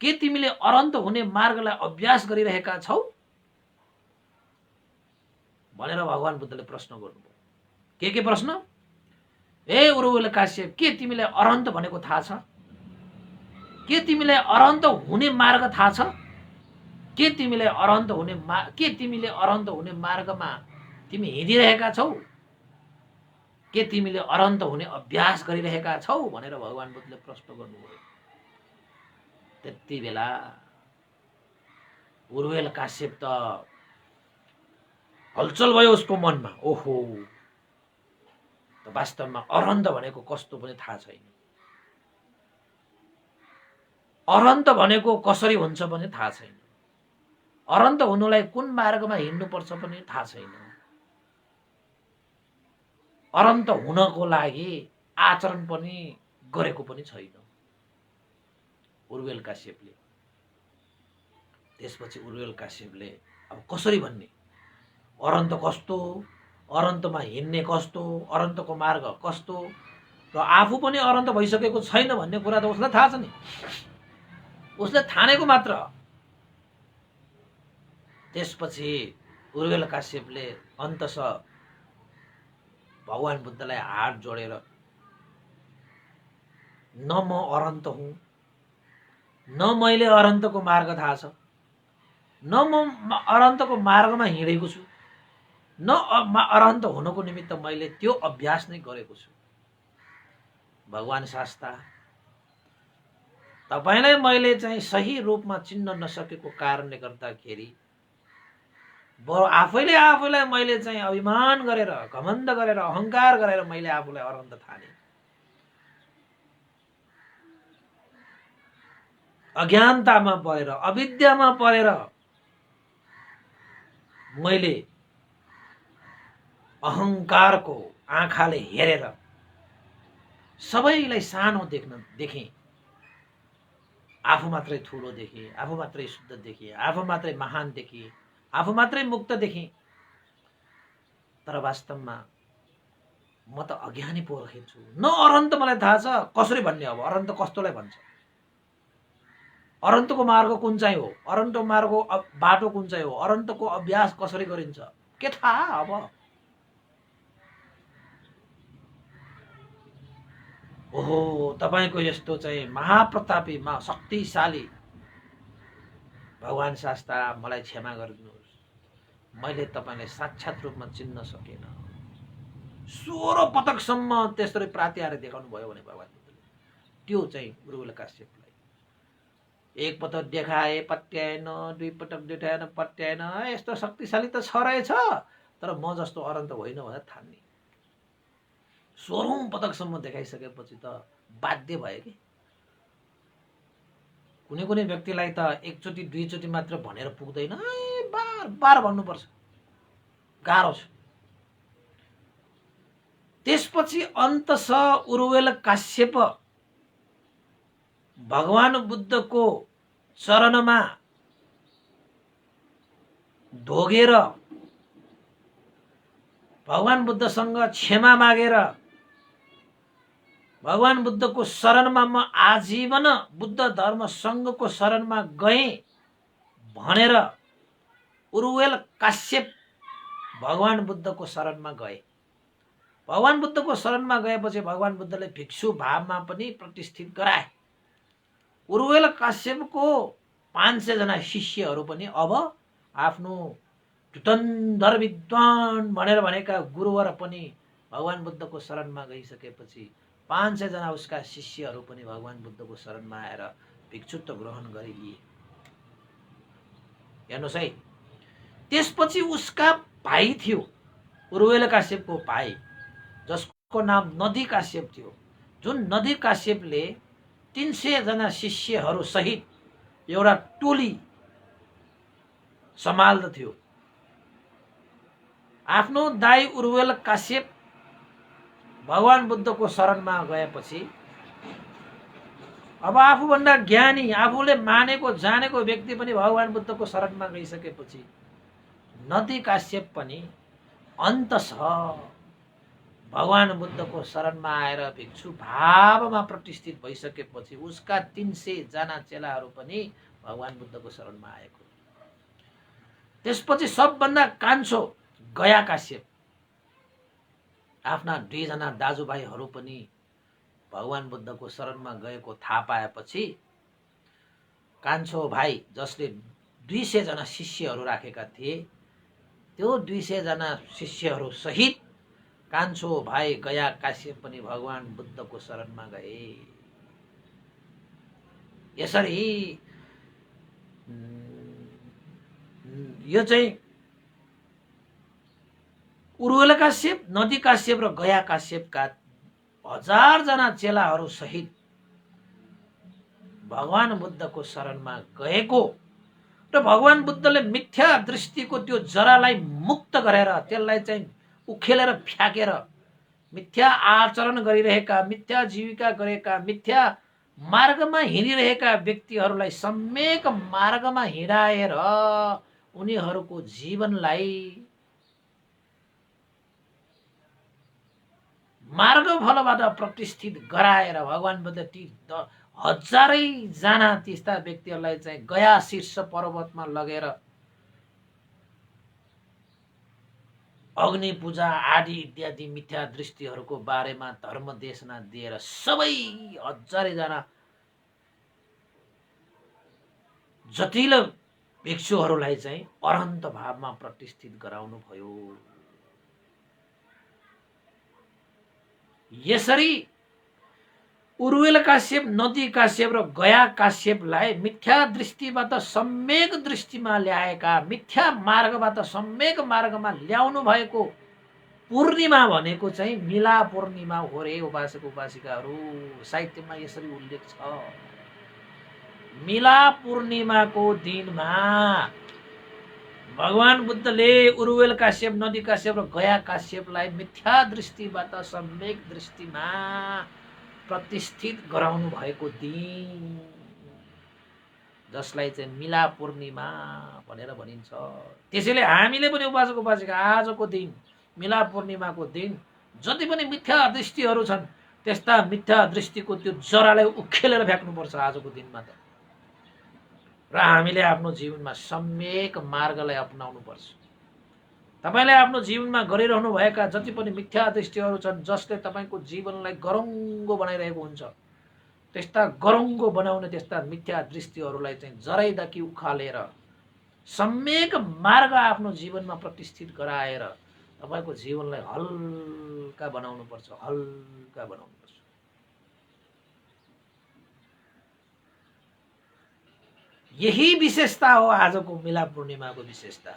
के तिमीले अरहन्त हुने मार्गलाई अभ्यास गरिरहेका छौ भनेर भगवान बुद्धले प्रश्न गर्नुभयो। के प्रश्न? हे उरुवेल काश्यप, के तिमीलाई अरहन्त भनेको थाहा छ? के तिमीलाई अरहन्त हुने मार्ग थाहा छ? के तिमीले अरहन्त हुने मार्गमा तिमी हिँडिरहेका छौ? के तिमीले अरहन्त हुने अभ्यास गरिरहेका छौ भनेर भगवान बुद्धले प्रश्न गर्नुभयो। त्यति बेला उर्वेल काश्यप त हलचल भयो उसको मनमा। ओहो, त वास्तवमा अरहन्त भनेको कस्तो पनि थाहा छैन, अरहन्त भनेको कसरी हुन्छ पनि थाहा छैन, अरहन्त हुनुलाई कुन मार्गमा हिँड्नुपर्छ पनि थाहा छैन, अरहन्त हुनको लागि आचरण पनि गरेको पनि छैन उर्वेल काश्यपले। त्यसपछि उर्वेल काश्यपले अब कसरी भन्ने, अरहन्त कस्तो, अरहन्तमा हिँड्ने कस्तो, अरहन्तको मार्ग कस्तो, र आफू पनि अरहन्त भइसकेको छैन भन्ने कुरा त उसलाई थाहा छ नि, उसले ठानेको मात्र। त्यसपछि उर्वेल काश्यपले अन्ततः भगवान बुद्धलाई हात जोडेर, न म अरहन्त हुँ, न मैले अरहन्तको मार्ग थाहा छ, न म अरहन्तको मार्गमा हिँडेको छु, न अरहन्त हुनको निमित्त मैले त्यो अभ्यास नै गरेको छु। भगवान शास्ता, तपाईलाई मैले चाहिँ सही रूपमा चिन्न नसकेको कारणले गर्दाखेरि आफैले आफूलाई मैले चाहिँ अभिमान गरेर, घमण्ड गरेर, अहंकार गरेर मैले आफूलाई अरहन्त ठाने। अज्ञानतामा परेर, अविद्यामा परेर मैले अहंकारको आँखाले हेरेर सबैलाई सानो देखेँ, आफू मात्रै ठुलो देखेँ, आफू मात्रै शुद्ध देखेँ, आफू मात्रै महान देखेँ, आफू मात्रै मुक्त देखेँ। तर वास्तवमा म त अज्ञानी पो रहेछु। न अरहन्त मलाई थाहा छ कसरी भन्ने। अब अरहन्त कस्तोलाई भन्छ, अरहन्तको मार्ग कुन चाहिँ हो, अरहन्तको मार्ग बाटो कुन चाहिँ हो, अरहन्तको अभ्यास कसरी गरिन्छ, के थाहा। अब ओहो, तपाईको यस्तो चाहिँ महाप्रतापी शक्तिशाली भगवान शास्ता, मलाई क्षमा गरिदिनुहोस्, मैले तपाईलाई साक्षात रूपमा चिन्न सकेन। 16 पटकसम्म त्यसरी प्रात्याएर देखाउनु भयो भने भगवान बुद्धले त्यो चाहिँ उर्वेल काश्यपलाई एक पटक देखाए पत्याएन, 2 पटक देखाएन पत्याएन, यस्तो शक्तिशाली त छ रहेछ, तर म जस्तो अरहन्त होइन भनेर ठान्ने। 16औं पटकसम्म देखाइसकेपछि त बाध्य भयो कि। कुनै कुनै व्यक्तिलाई त एकचोटि दुईचोटि मात्र भनेर पुग्दैन, बार बार भन्नुपर्छ, गाह्रो छ। त्यसपछि अन्ततः उर्वेल काश्यप भगवान बुद्धको चरणमा ढोगेर भगवान बुद्धसँग क्षमा मागेर भगवान बुद्धको शरणमा म आजीवन बुद्ध धर्म संघको शरणमा गएँ भनेर उर्वेल काश्यप भगवान बुद्धको शरणमा गए। भगवान बुद्धको शरणमा गएपछि भगवान बुद्धले भिक्षु भावमा पनि प्रतिष्ठित गराए। उर्वेल काश्यपको 500 जना शिष्यहरू पनि अब आफ्नो टुटन्धर विद्वान भनेर भनेका गुरुवर पनि भगवान बुद्धको शरणमा गइसकेपछि 500 जना उसका शिष्यहरू पनि भगवान बुद्धको शरणमा आएर भिक्षुत्व ग्रहण गरिलिए। हेर्नुहोस् है, त्यसपछि उसका भाइ थियो, उर्वेल काश्यपको भाइ, जसको नाम नदी काश्यप थियो। जुन नदी काश्यपले 300 जना शिष्यहरू सहित एउटा टोली सम्हाल्दथ्यो। आफ्नो दाइ उर्वेल काश्यप भगवान बुद्धको शरणमा गएपछि अब आफूभन्दा ज्ञानी, आफूले मानेको जानेको व्यक्ति पनि भगवान बुद्धको शरणमा गइसकेपछि नदी काश्यप पनि अन्ततः भगवान बुद्धको शरणमा आएर भिक्षु भावमा प्रतिष्ठित भइसकेपछि उसका 300 जना चेलाहरू पनि भगवान बुद्धको शरणमा आएको। त्यसपछि सबभन्दा कान्छो गया काश्यप आफ्ना 2 जना दाजुभाइहरू पनि भगवान बुद्धको शरणमा गएको थाहा पाएपछि कान्छो भाइ जसले 200 जना शिष्यहरू राखेका थिए। त्यो 200 जना शिष्यहरू सहित कान्छो भाइ गया काश्यप पनि भगवान बुद्धको शरणमा गए। यसरी यो चाहिँ उरुवेल काश्यप, नदी काश्यप र गया काश्यपका 1000 जना चेलाहरू सहित भगवान बुद्धको शरणमा गएको र भगवान बुद्धले मिथ्या दृष्टिको त्यो जरालाई मुक्त गरेर त्यसलाई चाहिँ उखेलेर फ्याकेर मिथ्या आचरण गरिरहेका, मिथ्या जीविका गरेका, मिथ्या मार्गमा हिँडिरहेका व्यक्तिहरूलाई सम्यक मार्गमा हिँडाएर उनीहरूको जीवनलाई मार्ग फलबाट प्रतिष्ठित गराएर भगवान बुद्ध ती 1000 जना त्यस्ता व्यक्तिहरूलाई चाहिँ गया शीर्ष पर्वतमा लगेर अग्नि पूजा आदि इत्यादि मिथ्या दृष्टिहरूको बारेमा धर्म देशना दिएर सबै 1000 जना जटिल भिक्षुहरूलाई चाहिँ अरहन्त भावमा प्रतिष्ठित गराउनु भयो। यसरी उरुवेल काश्यप, नदी काश्यप र गया काश्यपलाई मिथ्या दृष्टिबाट सम्यक दृष्टिमा ल्याएका, मिथ्या मार्गबाट सम्यक मार्गमा ल्याउनु भएको पूर्णिमा भनेको चाहिँ मिला पूर्णिमा हो रे उपासक उपासिकाहरू। साहित्यमा यसरी उल्लेख छ। मिला पूर्णिमाको दिनमा भगवान बुद्धले उरुवेल काश्यप, नदी काश्यप र गया काश्यपलाई मिथ्या दृष्टिबाट सम्यक दृष्टिमा प्रतिष्ठित गराउनु भएको दिन, जसलाई चाहिँ मिला पूर्णिमा भनेर भनिन्छ। त्यसैले हामीले पनि उपासक उपासिका आजको दिन, मिला पूर्णिमाको दिन जति पनि मिथ्या दृष्टिहरू छन् त्यस्ता मिथ्या दृष्टिको त्यो जरालाई उखेलेर फ्याक्नुपर्छ आजको दिनमा त। र हामीले आफ्नो जीवनमा सम्यक मार्गलाई अपनाउनु पर्छ। तपाईले आफ्नो जीवनमा गरिरहनु भएका जति पनि मिथ्या दृष्टिहरू छन् जसले तपाईको जीवनलाई गरङ्गो बनाइरहेको हुन्छ, त्यस्ता गरङ्गो बनाउने त्यस्ता मिथ्या दृष्टिहरूलाई चाहिँ जराइदेखि उखालेर सम्यक मार्ग आफ्नो जीवनमा प्रतिष्ठित गराएर तपाईको जीवनलाई हल्का बनाउनु पर्छ, हल्का बनाउनु पर्छ। यही विशेषता हो आजको मिला पूर्णिमाको विशेषता।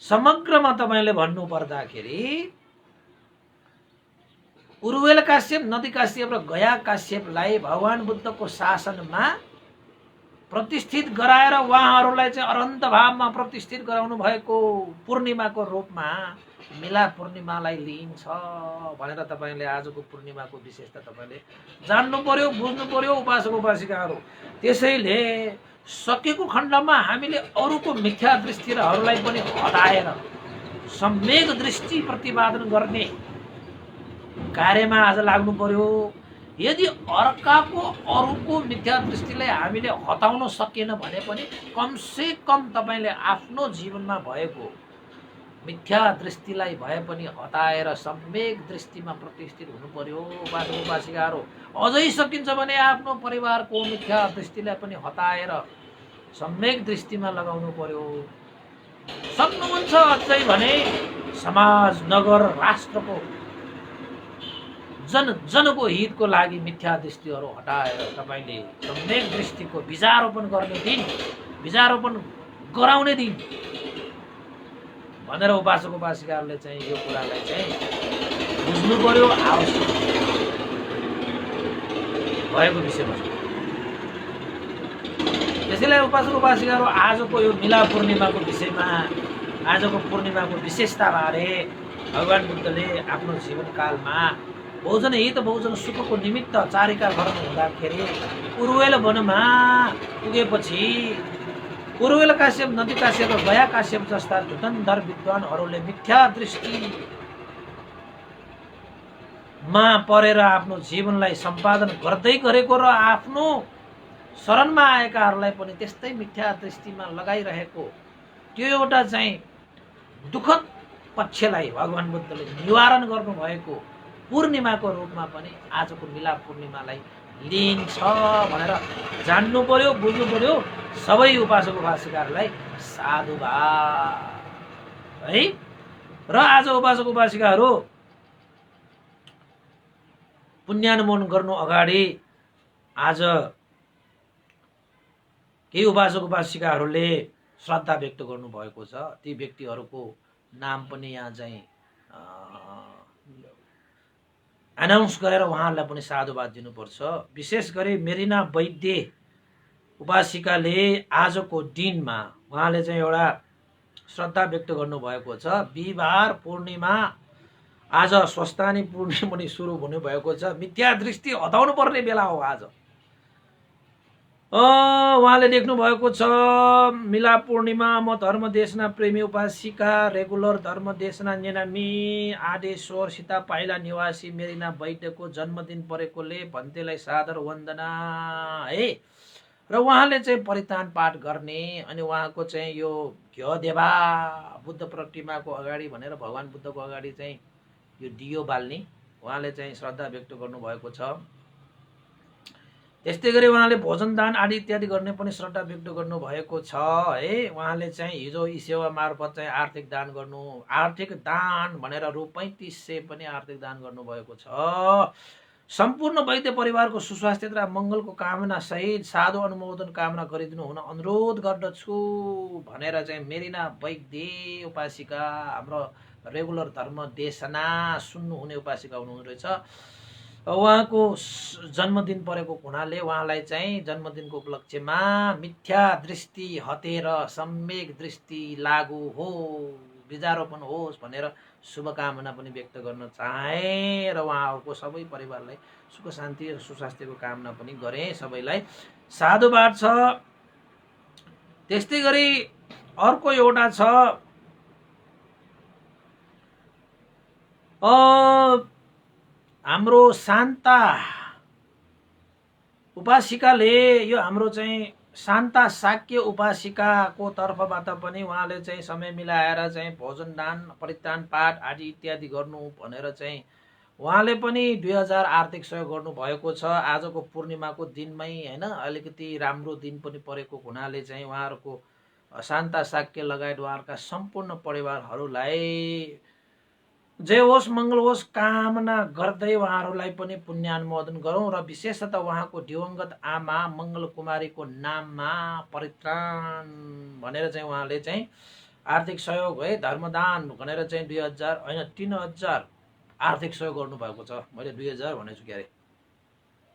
समग्रमा तपाईले भन्नु पर्दाखेरि उरुवेल काश्यप, नदी काश्यप र गया काश्यपलाई भगवान बुद्धको शासनमा प्रतिष्ठित गराएर उहाँहरूलाई चाहिँ अरहन्त भावमा प्रतिष्ठित गराउनु भएको पूर्णिमाको रूपमा मिला पूर्णिमालाई लिइन्छ भनेर तपाईले आजको पूर्णिमाको विशेषता तपाईले जान्नु पर्यो, बुझ्नु पर्यो उपासक उपासिकाहरू। त्यसैले सकेको खण्डमा हामीले अरूको मिथ्या दृष्टिहरूलाई पनि हटाएर सम्यक दृष्टि प्रतिपादन गर्ने कार्यमा आज लाग्नु पर्यो। यदि अरूको मिथ्या दृष्टिलाई हामीले हटाउन सकेन भने पनि कमसे कम तपाईले आफ्नो जीवनमा भएको मिथ्या दृष्टिलाई भए पनि हटाएर सम्यक दृष्टिमा प्रतिष्ठित हुनु पर्यो उपासक उपासिकाहरू। अझै सकिन्छ भने आफ्नो परिवारको मिथ्या दृष्टिलाई पनि हटाएर सम्यक दृष्टिमा लगाउनु पर्यो। सक्नुहुन्छ अझै भने समाज, नगर, राष्ट्रको जनको हितको लागि मिथ्या दृष्टिहरू हटाएर तपाईले सम्यक दृष्टिको बीजारोपण गर्ने दिन, बीजारोपण गराउने दिन भनेर उपासक उपासिकाहरूले चाहिँ यो कुरालाई चाहिँ बुझ्नु पर्यो, आवश्यक भएको विषयमा छ। त्यसैले उपासक उपासिकाहरू आजको यो मिला पूर्णिमाको विषयमा, आजको पूर्णिमाको विशेषताबारे भगवान बुद्धले आफ्नो जीवनकालमा बहुजन हित बहुजन सुखको निमित्त चारिका गर्नु हुँदाखेरि उरुवेल वनमा पुगेपछि उरुवेल काश्यप, नदी काश्यप र गया काश्यप जस्ता धुरन्धर विद्वानहरूले मिथ्या दृष्टिमा परेर आफ्नो जीवनलाई सम्पादन गर्दै गरेको र आफ्नो शरणमा आएकाहरूलाई पनि त्यस्तै मिथ्या दृष्टिमा लगाइरहेको त्यो एउटा चाहिँ दुःखद पक्षलाई भगवान बुद्धले निवारण गर्नुभएको पूर्णिमाको रूपमा पनि आजको मिला पूर्णिमालाई लिइन्छ भनेर जान्नु पर्यो, बुझ्नु पर्यो। सबै उपासक उपासिकाहरूलाई साधुवाद है। र आज उपासक उपासिकाहरू पुण्यानुमोदन गर्नु अगाडि आज केही उपासक उपासिकाहरूले श्रद्धा व्यक्त गर्नुभएको छ। ती व्यक्तिहरूको नाम पनि यहाँ चाहिँ एनाउन्स गरेर उहाँहरूलाई पनि साधुवाद दिनुपर्छ। विशेष गरी मेरिना वैद्य उपासिकाले आजको दिनमा उहाँले चाहिँ एउटा श्रद्धा व्यक्त गर्नुभएको छ। बिहिबार पूर्णिमा आज स्वस्थानी पूर्णिमा पनि सुरु हुनुभएको छ। मिथ्या दृष्टि हटाउनु पर्ने बेला हो आज। उहाँले लेख्नु भएको छ, मिलाप पूर्णिमा म धर्म देशना प्रेमी उपासिका रेगुलर धर्म देशना नेनामी आदेश्वर सीता पाइला निवासी मेरिना वैद्यको जन्मदिन परेकोले भन्तेलाई सादर वन्दना है। र उहाँले चाहिँ परितान पाठ गर्ने अनि उहाँको चाहिँ यो घ्य देवा बुद्ध प्रतिमाको अगाडि भनेर भगवान बुद्धको अगाडि चाहिँ यो दियो बाल्ने उहाँले चाहिँ श्रद्धा व्यक्त गर्नुभएको छ। त्यस्तै गरी उहाँले भोजन दान आदि इत्यादि गर्ने पनि श्रद्धा व्यक्त गर्नुभएको छ है। उहाँले चाहिँ हिजो यी सेवा मार्फत चाहिँ आर्थिक दान गर्नु, आर्थिक दान भनेर रु 3500 पनि आर्थिक दान गर्नुभएको छ। सम्पूर्ण वैद्य परिवारको सुस्वास्थ्य तथा मङ्गलको कामना सहित साधु अनुमोदन कामना गरिदिनु हुन अनुरोध गर्दछु भनेर चाहिँ मेरिना वैद्य उपासिका हाम्रो रेगुलर धर्म देशना सुन्नुहुने उपासिका हुनुहुँदो रहेछ। उहाँको जन्मदिन परेको हुनाले उहाँलाई चाहिँ जन्मदिनको उपलक्ष्यमा मिथ्या दृष्टि हटेर सम्यक दृष्टि लागू हो, बिजारोपण होस् भनेर शुभकामना पनि व्यक्त गर्न चाहे र उहाँहरूको सबै परिवारलाई सुख शान्ति र सुस्वास्थ्यको कामना पनि गरे। सबैलाई साधुवाद छ। त्यस्तै गरी अर्को एउटा छ, हाम्रो शान्ता उपासिकाले यो हाम्रो चाहिँ शान्ता शाक्य उपासिकाको तर्फबाट पनि उहाँले चाहिँ समय मिलाएर चाहिँ भोजन दान परित्राण पाठ आदि इत्यादि गर्नु भनेर चाहिँ उहाँले पनि 2000 आर्थिक सहयोग गर्नुभएको छ। आजको पूर्णिमाको दिनमै हैन अलिकति राम्रो दिन पनि परेको हुनाले चाहिँ उहाँहरूको शान्ता शाक्य लगायत उहाँहरूका सम्पूर्ण परिवारहरूलाई जय होस् मङ्गल होस् कामना गर्दै उहाँहरूलाई पनि पुण्यानुमोदन गरौँ र विशेषतः उहाँको दिवंगत आमा मङ्गल कुमारीको नाममा परित्राण भनेर चाहिँ उहाँले चाहिँ आर्थिक सहयोग है धर्मदान भनेर चाहिँ 2000 होइन 3000 आर्थिक सहयोग गर्नुभएको छ। मैले 2000 भनेछु के अरे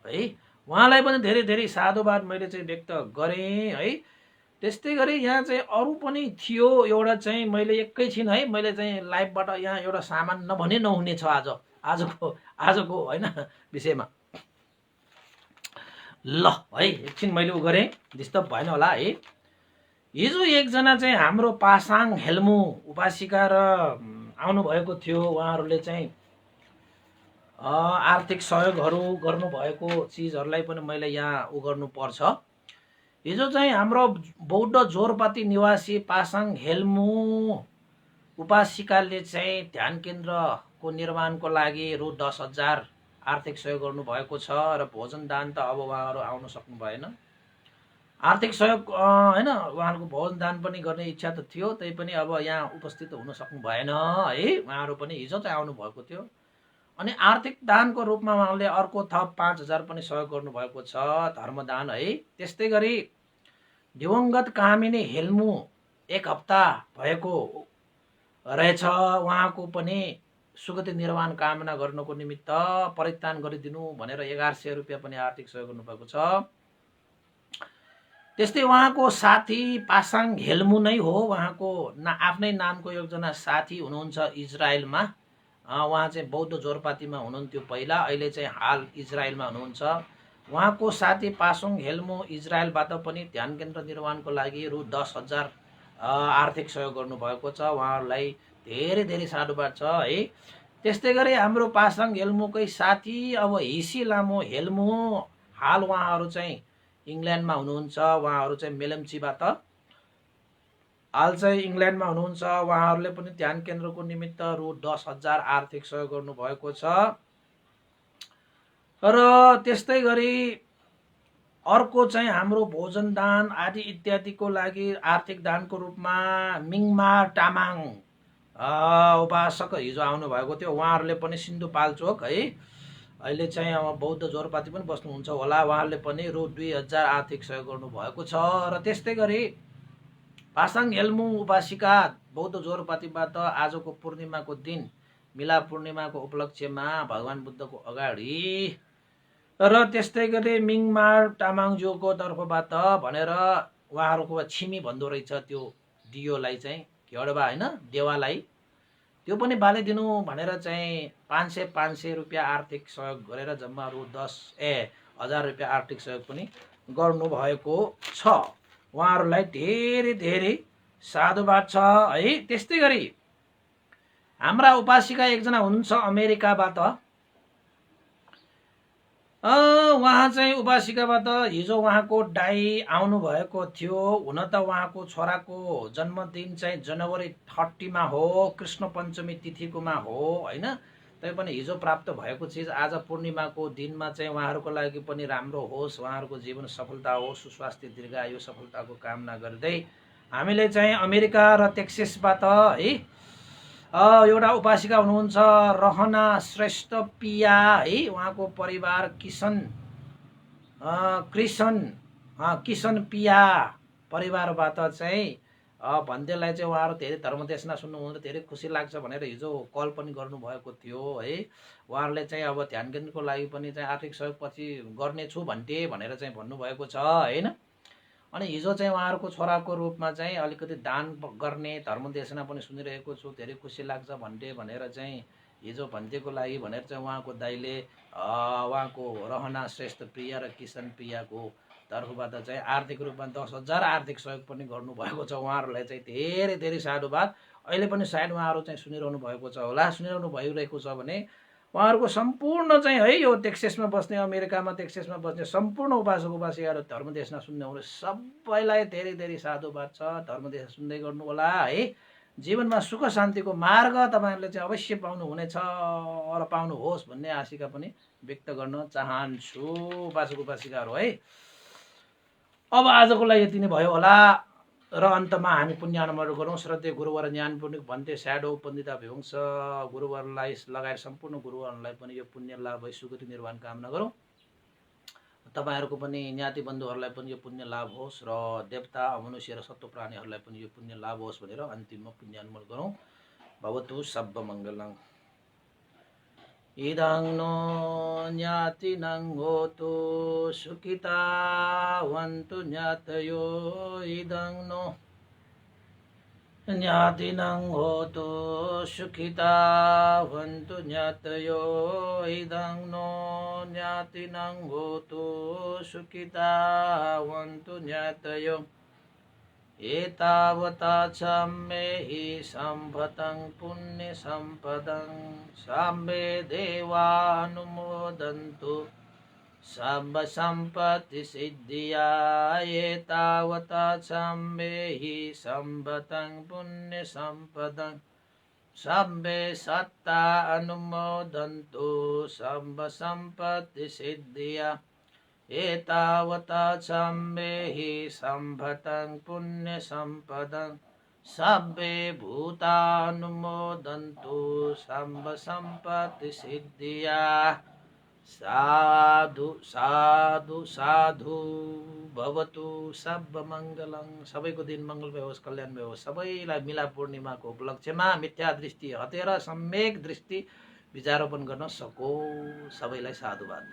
है। उहाँलाई पनि धेरै धेरै साधुवाद मैले चाहिँ व्यक्त गरेँ है। त्यस्तै गरी यहाँ चाहिँ अरू पनि थियो एउटा चाहिँ मैले एकैछिन है मैले चाहिँ लाइभबाट यहाँ एउटा सामान नभने नहुने छ आजको होइन विषयमा ल है। एकछिन मैले उ गरेँ, डिस्टर्ब भएन होला है। हिजो एकजना चाहिँ हाम्रो पासाङ हेल्मु उपासिका र आउनुभएको थियो। उहाँहरूले चाहिँ आर्थिक सहयोगहरू गर्नुभएको चिजहरूलाई पनि मैले यहाँ उ गर्नुपर्छ। हिजो चाहिँ हाम्रो बौद्ध जोरपाती निवासी पासाङ हेल्मु उपासिकाले चाहिँ ध्यान केन्द्रको निर्माणको लागि रु 10,000 आर्थिक सहयोग गर्नुभएको छ र भोजन दान त अब उहाँहरू आउन सक्नु भएन। आर्थिक सहयोग हैन उहाँहरूको भोजन दान पनि गर्ने इच्छा त थियो, त्यही पनि अब यहाँ उपस्थित हुन सक्नु भएन है। उहाँहरू पनि हिजो चाहिँ आउनु भएको थियो अनि आर्थिक दानको रूपमा उहाँले अर्को थप 5,000 पनि सहयोग गर्नुभएको छ धर्मदान है। त्यस्तै गरी दिवंगत कामिनी हेल्मु 1 हप्ता भएको रहेछ, उहाँको पनि सुगति निर्माण कामना गर्नको निमित्त परित्राण गरिदिनु भनेर 1100 रुपियाँ पनि आर्थिक सहयोग गर्नुभएको छ। त्यस्तै उहाँको साथी पासाङ हेल्मु नै हो, उहाँको आफ्नै नामको एकजना साथी हुनुहुन्छ इजरायलमा। उहाँ चाहिँ बौद्ध जोरपातीमा हुनुहुन्थ्यो पहिला, अहिले चाहिँ हाल इजरायलमा हुनुहुन्छ। उहाँको साथी पासाङ हेल्मु इजरायलबाट पनि ध्यान केन्द्र निर्माणको लागि रु 10,000 आर्थिक सहयोग गर्नुभएको छ। उहाँहरूलाई धेरै धेरै साधुवाद छ है। त्यस्तै गरी हाम्रो पासाङ हेल्मुकै साथी अब हिसी लामो हेल्मु हाल उहाँहरू चाहिँ इङ्ल्यान्डमा हुनुहुन्छ। उहाँहरू चाहिँ मेलम्चीबाट हाल चाहिँ इङ्ल्यान्डमा हुनुहुन्छ। उहाँहरूले पनि ध्यान केन्द्रको निमित्त रु 10,000 आर्थिक सहयोग गर्नुभएको छ। र त्यस्तै गरी अर्को चाहिँ हाम्रो भोजन दान आदि इत्यादिको लागि आर्थिक दानको रूपमा मिङमार तामाङ उपासक हिजो आउनुभएको थियो। उहाँहरूले पनि सिन्धुपाल्चोक है अहिले चाहिँ अब बौद्ध जोरपाती पनि बस्नुहुन्छ होला, उहाँहरूले पनि रु 2000 आर्थिक सहयोग गर्नुभएको छ। र त्यस्तै गरी पासाङ हेल्मु उपासिका बौद्ध जोरपातीबाट आजको पूर्णिमाको दिन मिलाप पूर्णिमाको उपलक्ष्यमा भगवान बुद्धको अगाडि र त्यस्तै गरी मिङमार तामाङज्यूको तर्फबाट भनेर उहाँहरूको छिमी भन्दो रहेछ त्यो दियोलाई चाहिँ घेडवा होइन देवालाई त्यो पनि बालिदिनु भनेर चाहिँ 500 रुपियाँ आर्थिक सहयोग गरेर जम्मा रु 10,000 रुपियाँ आर्थिक सहयोग पनि गर्नुभएको छ। उहाँहरूलाई धेरै धेरै साधुवाद छ है। त्यस्तै गरी हाम्रा उपासिका एकजना हुनुहुन्छ अमेरिकाबाट, उहाँ चाहिँ उपासिकाबाट हिजो उहाँको दाइ आउनुभएको थियो। हुन त उहाँको छोराको जन्मदिन चाहिँ जनवरी 30 हो, कृष्ण पञ्चमी तिथिकोमा हो होइन। तैपनि हिजो प्राप्त भएको चिज आज पूर्णिमाको दिनमा चाहिँ उहाँहरूको लागि पनि राम्रो होस्, उहाँहरूको जीवन सफलता होस्, सुस्वास्थ्य दीर्घायु सफलताको कामना गर्दै हामीले चाहिँ अमेरिका र टेक्सासबाट है एउटा उपासिका हुनुहुन्छ रहना श्रेष्ठ पिया है। उहाँको परिवार किसन पिया परिवारबाट चाहिँ भन्दैलाई चाहिँ उहाँहरू धेरै धर्मदेशना सुन्नुहुन्छ, धेरै खुसी लाग्छ भनेर हिजो कल पनि गर्नुभएको थियो है। उहाँहरूले चाहिँ अब ध्यान केन्द्रको लागि पनि चाहिँ आर्थिक सहयोग पछि गर्नेछु भन्थे भनेर चाहिँ भन्नुभएको छ होइन। अनि हिजो चाहिँ उहाँहरूको छोराको रूपमा चाहिँ अलिकति दान गर्ने धर्मदेशना पनि सुनिरहेको छु, धेरै खुसी लाग्छ भन्थे भनेर चाहिँ हिजो भन्थेको लागि भनेर चाहिँ उहाँको दाइले उहाँको रहना श्रेष्ठ प्रिया र किसन प्रियाको तर्फबाट चाहिँ आर्थिक रूपमा 10,000 आर्थिक सहयोग पनि गर्नुभएको छ। उहाँहरूलाई चाहिँ धेरै धेरै साधुवाद। अहिले पनि सायद उहाँहरू चाहिँ सुनिरहनु भएको छ होला, सुनिरहनु भइरहेको छ भने उहाँहरूको सम्पूर्ण चाहिँ है यो टेक्सासमा बस्ने अमेरिकामा टेक्सासमा बस्ने सम्पूर्ण उपासक उपासिकाहरू धर्मदेशना सुन्ने हुने सबैलाई धेरै धेरै साधुवाद छ। धर्मदेशना सुन्दै गर्नु होला है। जीवनमा सुख शान्तिको मार्ग तपाईँहरूले चाहिँ अवश्य पाउनुहुनेछ र पाउनुहोस् भन्ने आशिका पनि व्यक्त गर्न चाहन्छु उपासक उपासिकाहरू है। अब आजको लागि यति नै भयो होला र अन्तमा हामी पुण्यानुमोदन गरौँ। श्रद्धेय गुरुवर ज्ञानपूर्णिक भन्ते स्याडो पण्डिता विवंश गुरुवरलाई लगायत सम्पूर्ण गुरुवरलाई पनि यो पुण्य लाभ भई सुगति निर्वाण कामना गरौँ। तपाईँहरूको पनि ज्ञाति बन्धुहरूलाई पनि यो पुण्य लाभ होस् र देवता मनुष्य र सत्व प्राणीहरूलाई पनि यो पुण्य लाभ होस् भनेर अन्तिममा पुण्यानुमोदन गरौँ। भवतु सब्ब मङ्गलम्। इदं नो ज्ञातिनं होतु सुखिता वन्तु ज्ञातयो। इदं नो ज्ञातिनं होतु सुखिता वन्तु ज्ञातयो। इदं नो ज्ञातिनं होतु सुखिता वन्तु ज्ञातयो। एतावता सम्मे हि सम्भतं पुण्य सम्पदं साम्बे देवानुमोदन्तु सर्व सम्पत्ति सिद्धिया। एतावता सम्मे हि सम्भतं पुण्य सम्पदं सर्वे सत्ता अनुमोदन्तु सर्व सम्पत्ति सिद्धिया। एतावता सम्मे हि सम्भतं पुण्य सम्पदं सर्वे भूतानुमोदन्तु सर्व सम्पत्ति सिद्धिया। साधु साधु साधु भवतु सब मङ्गलं। सबैको दिन मङ्गलमय होस्, कल्याणमय होस्। सबैलाई मिलाप पूर्णिमाको उपलक्ष्यमा मिथ्या दृष्टि हटेर सम्यक दृष्टि विचारोपण गर्न सको। सबैलाई साधुवाद।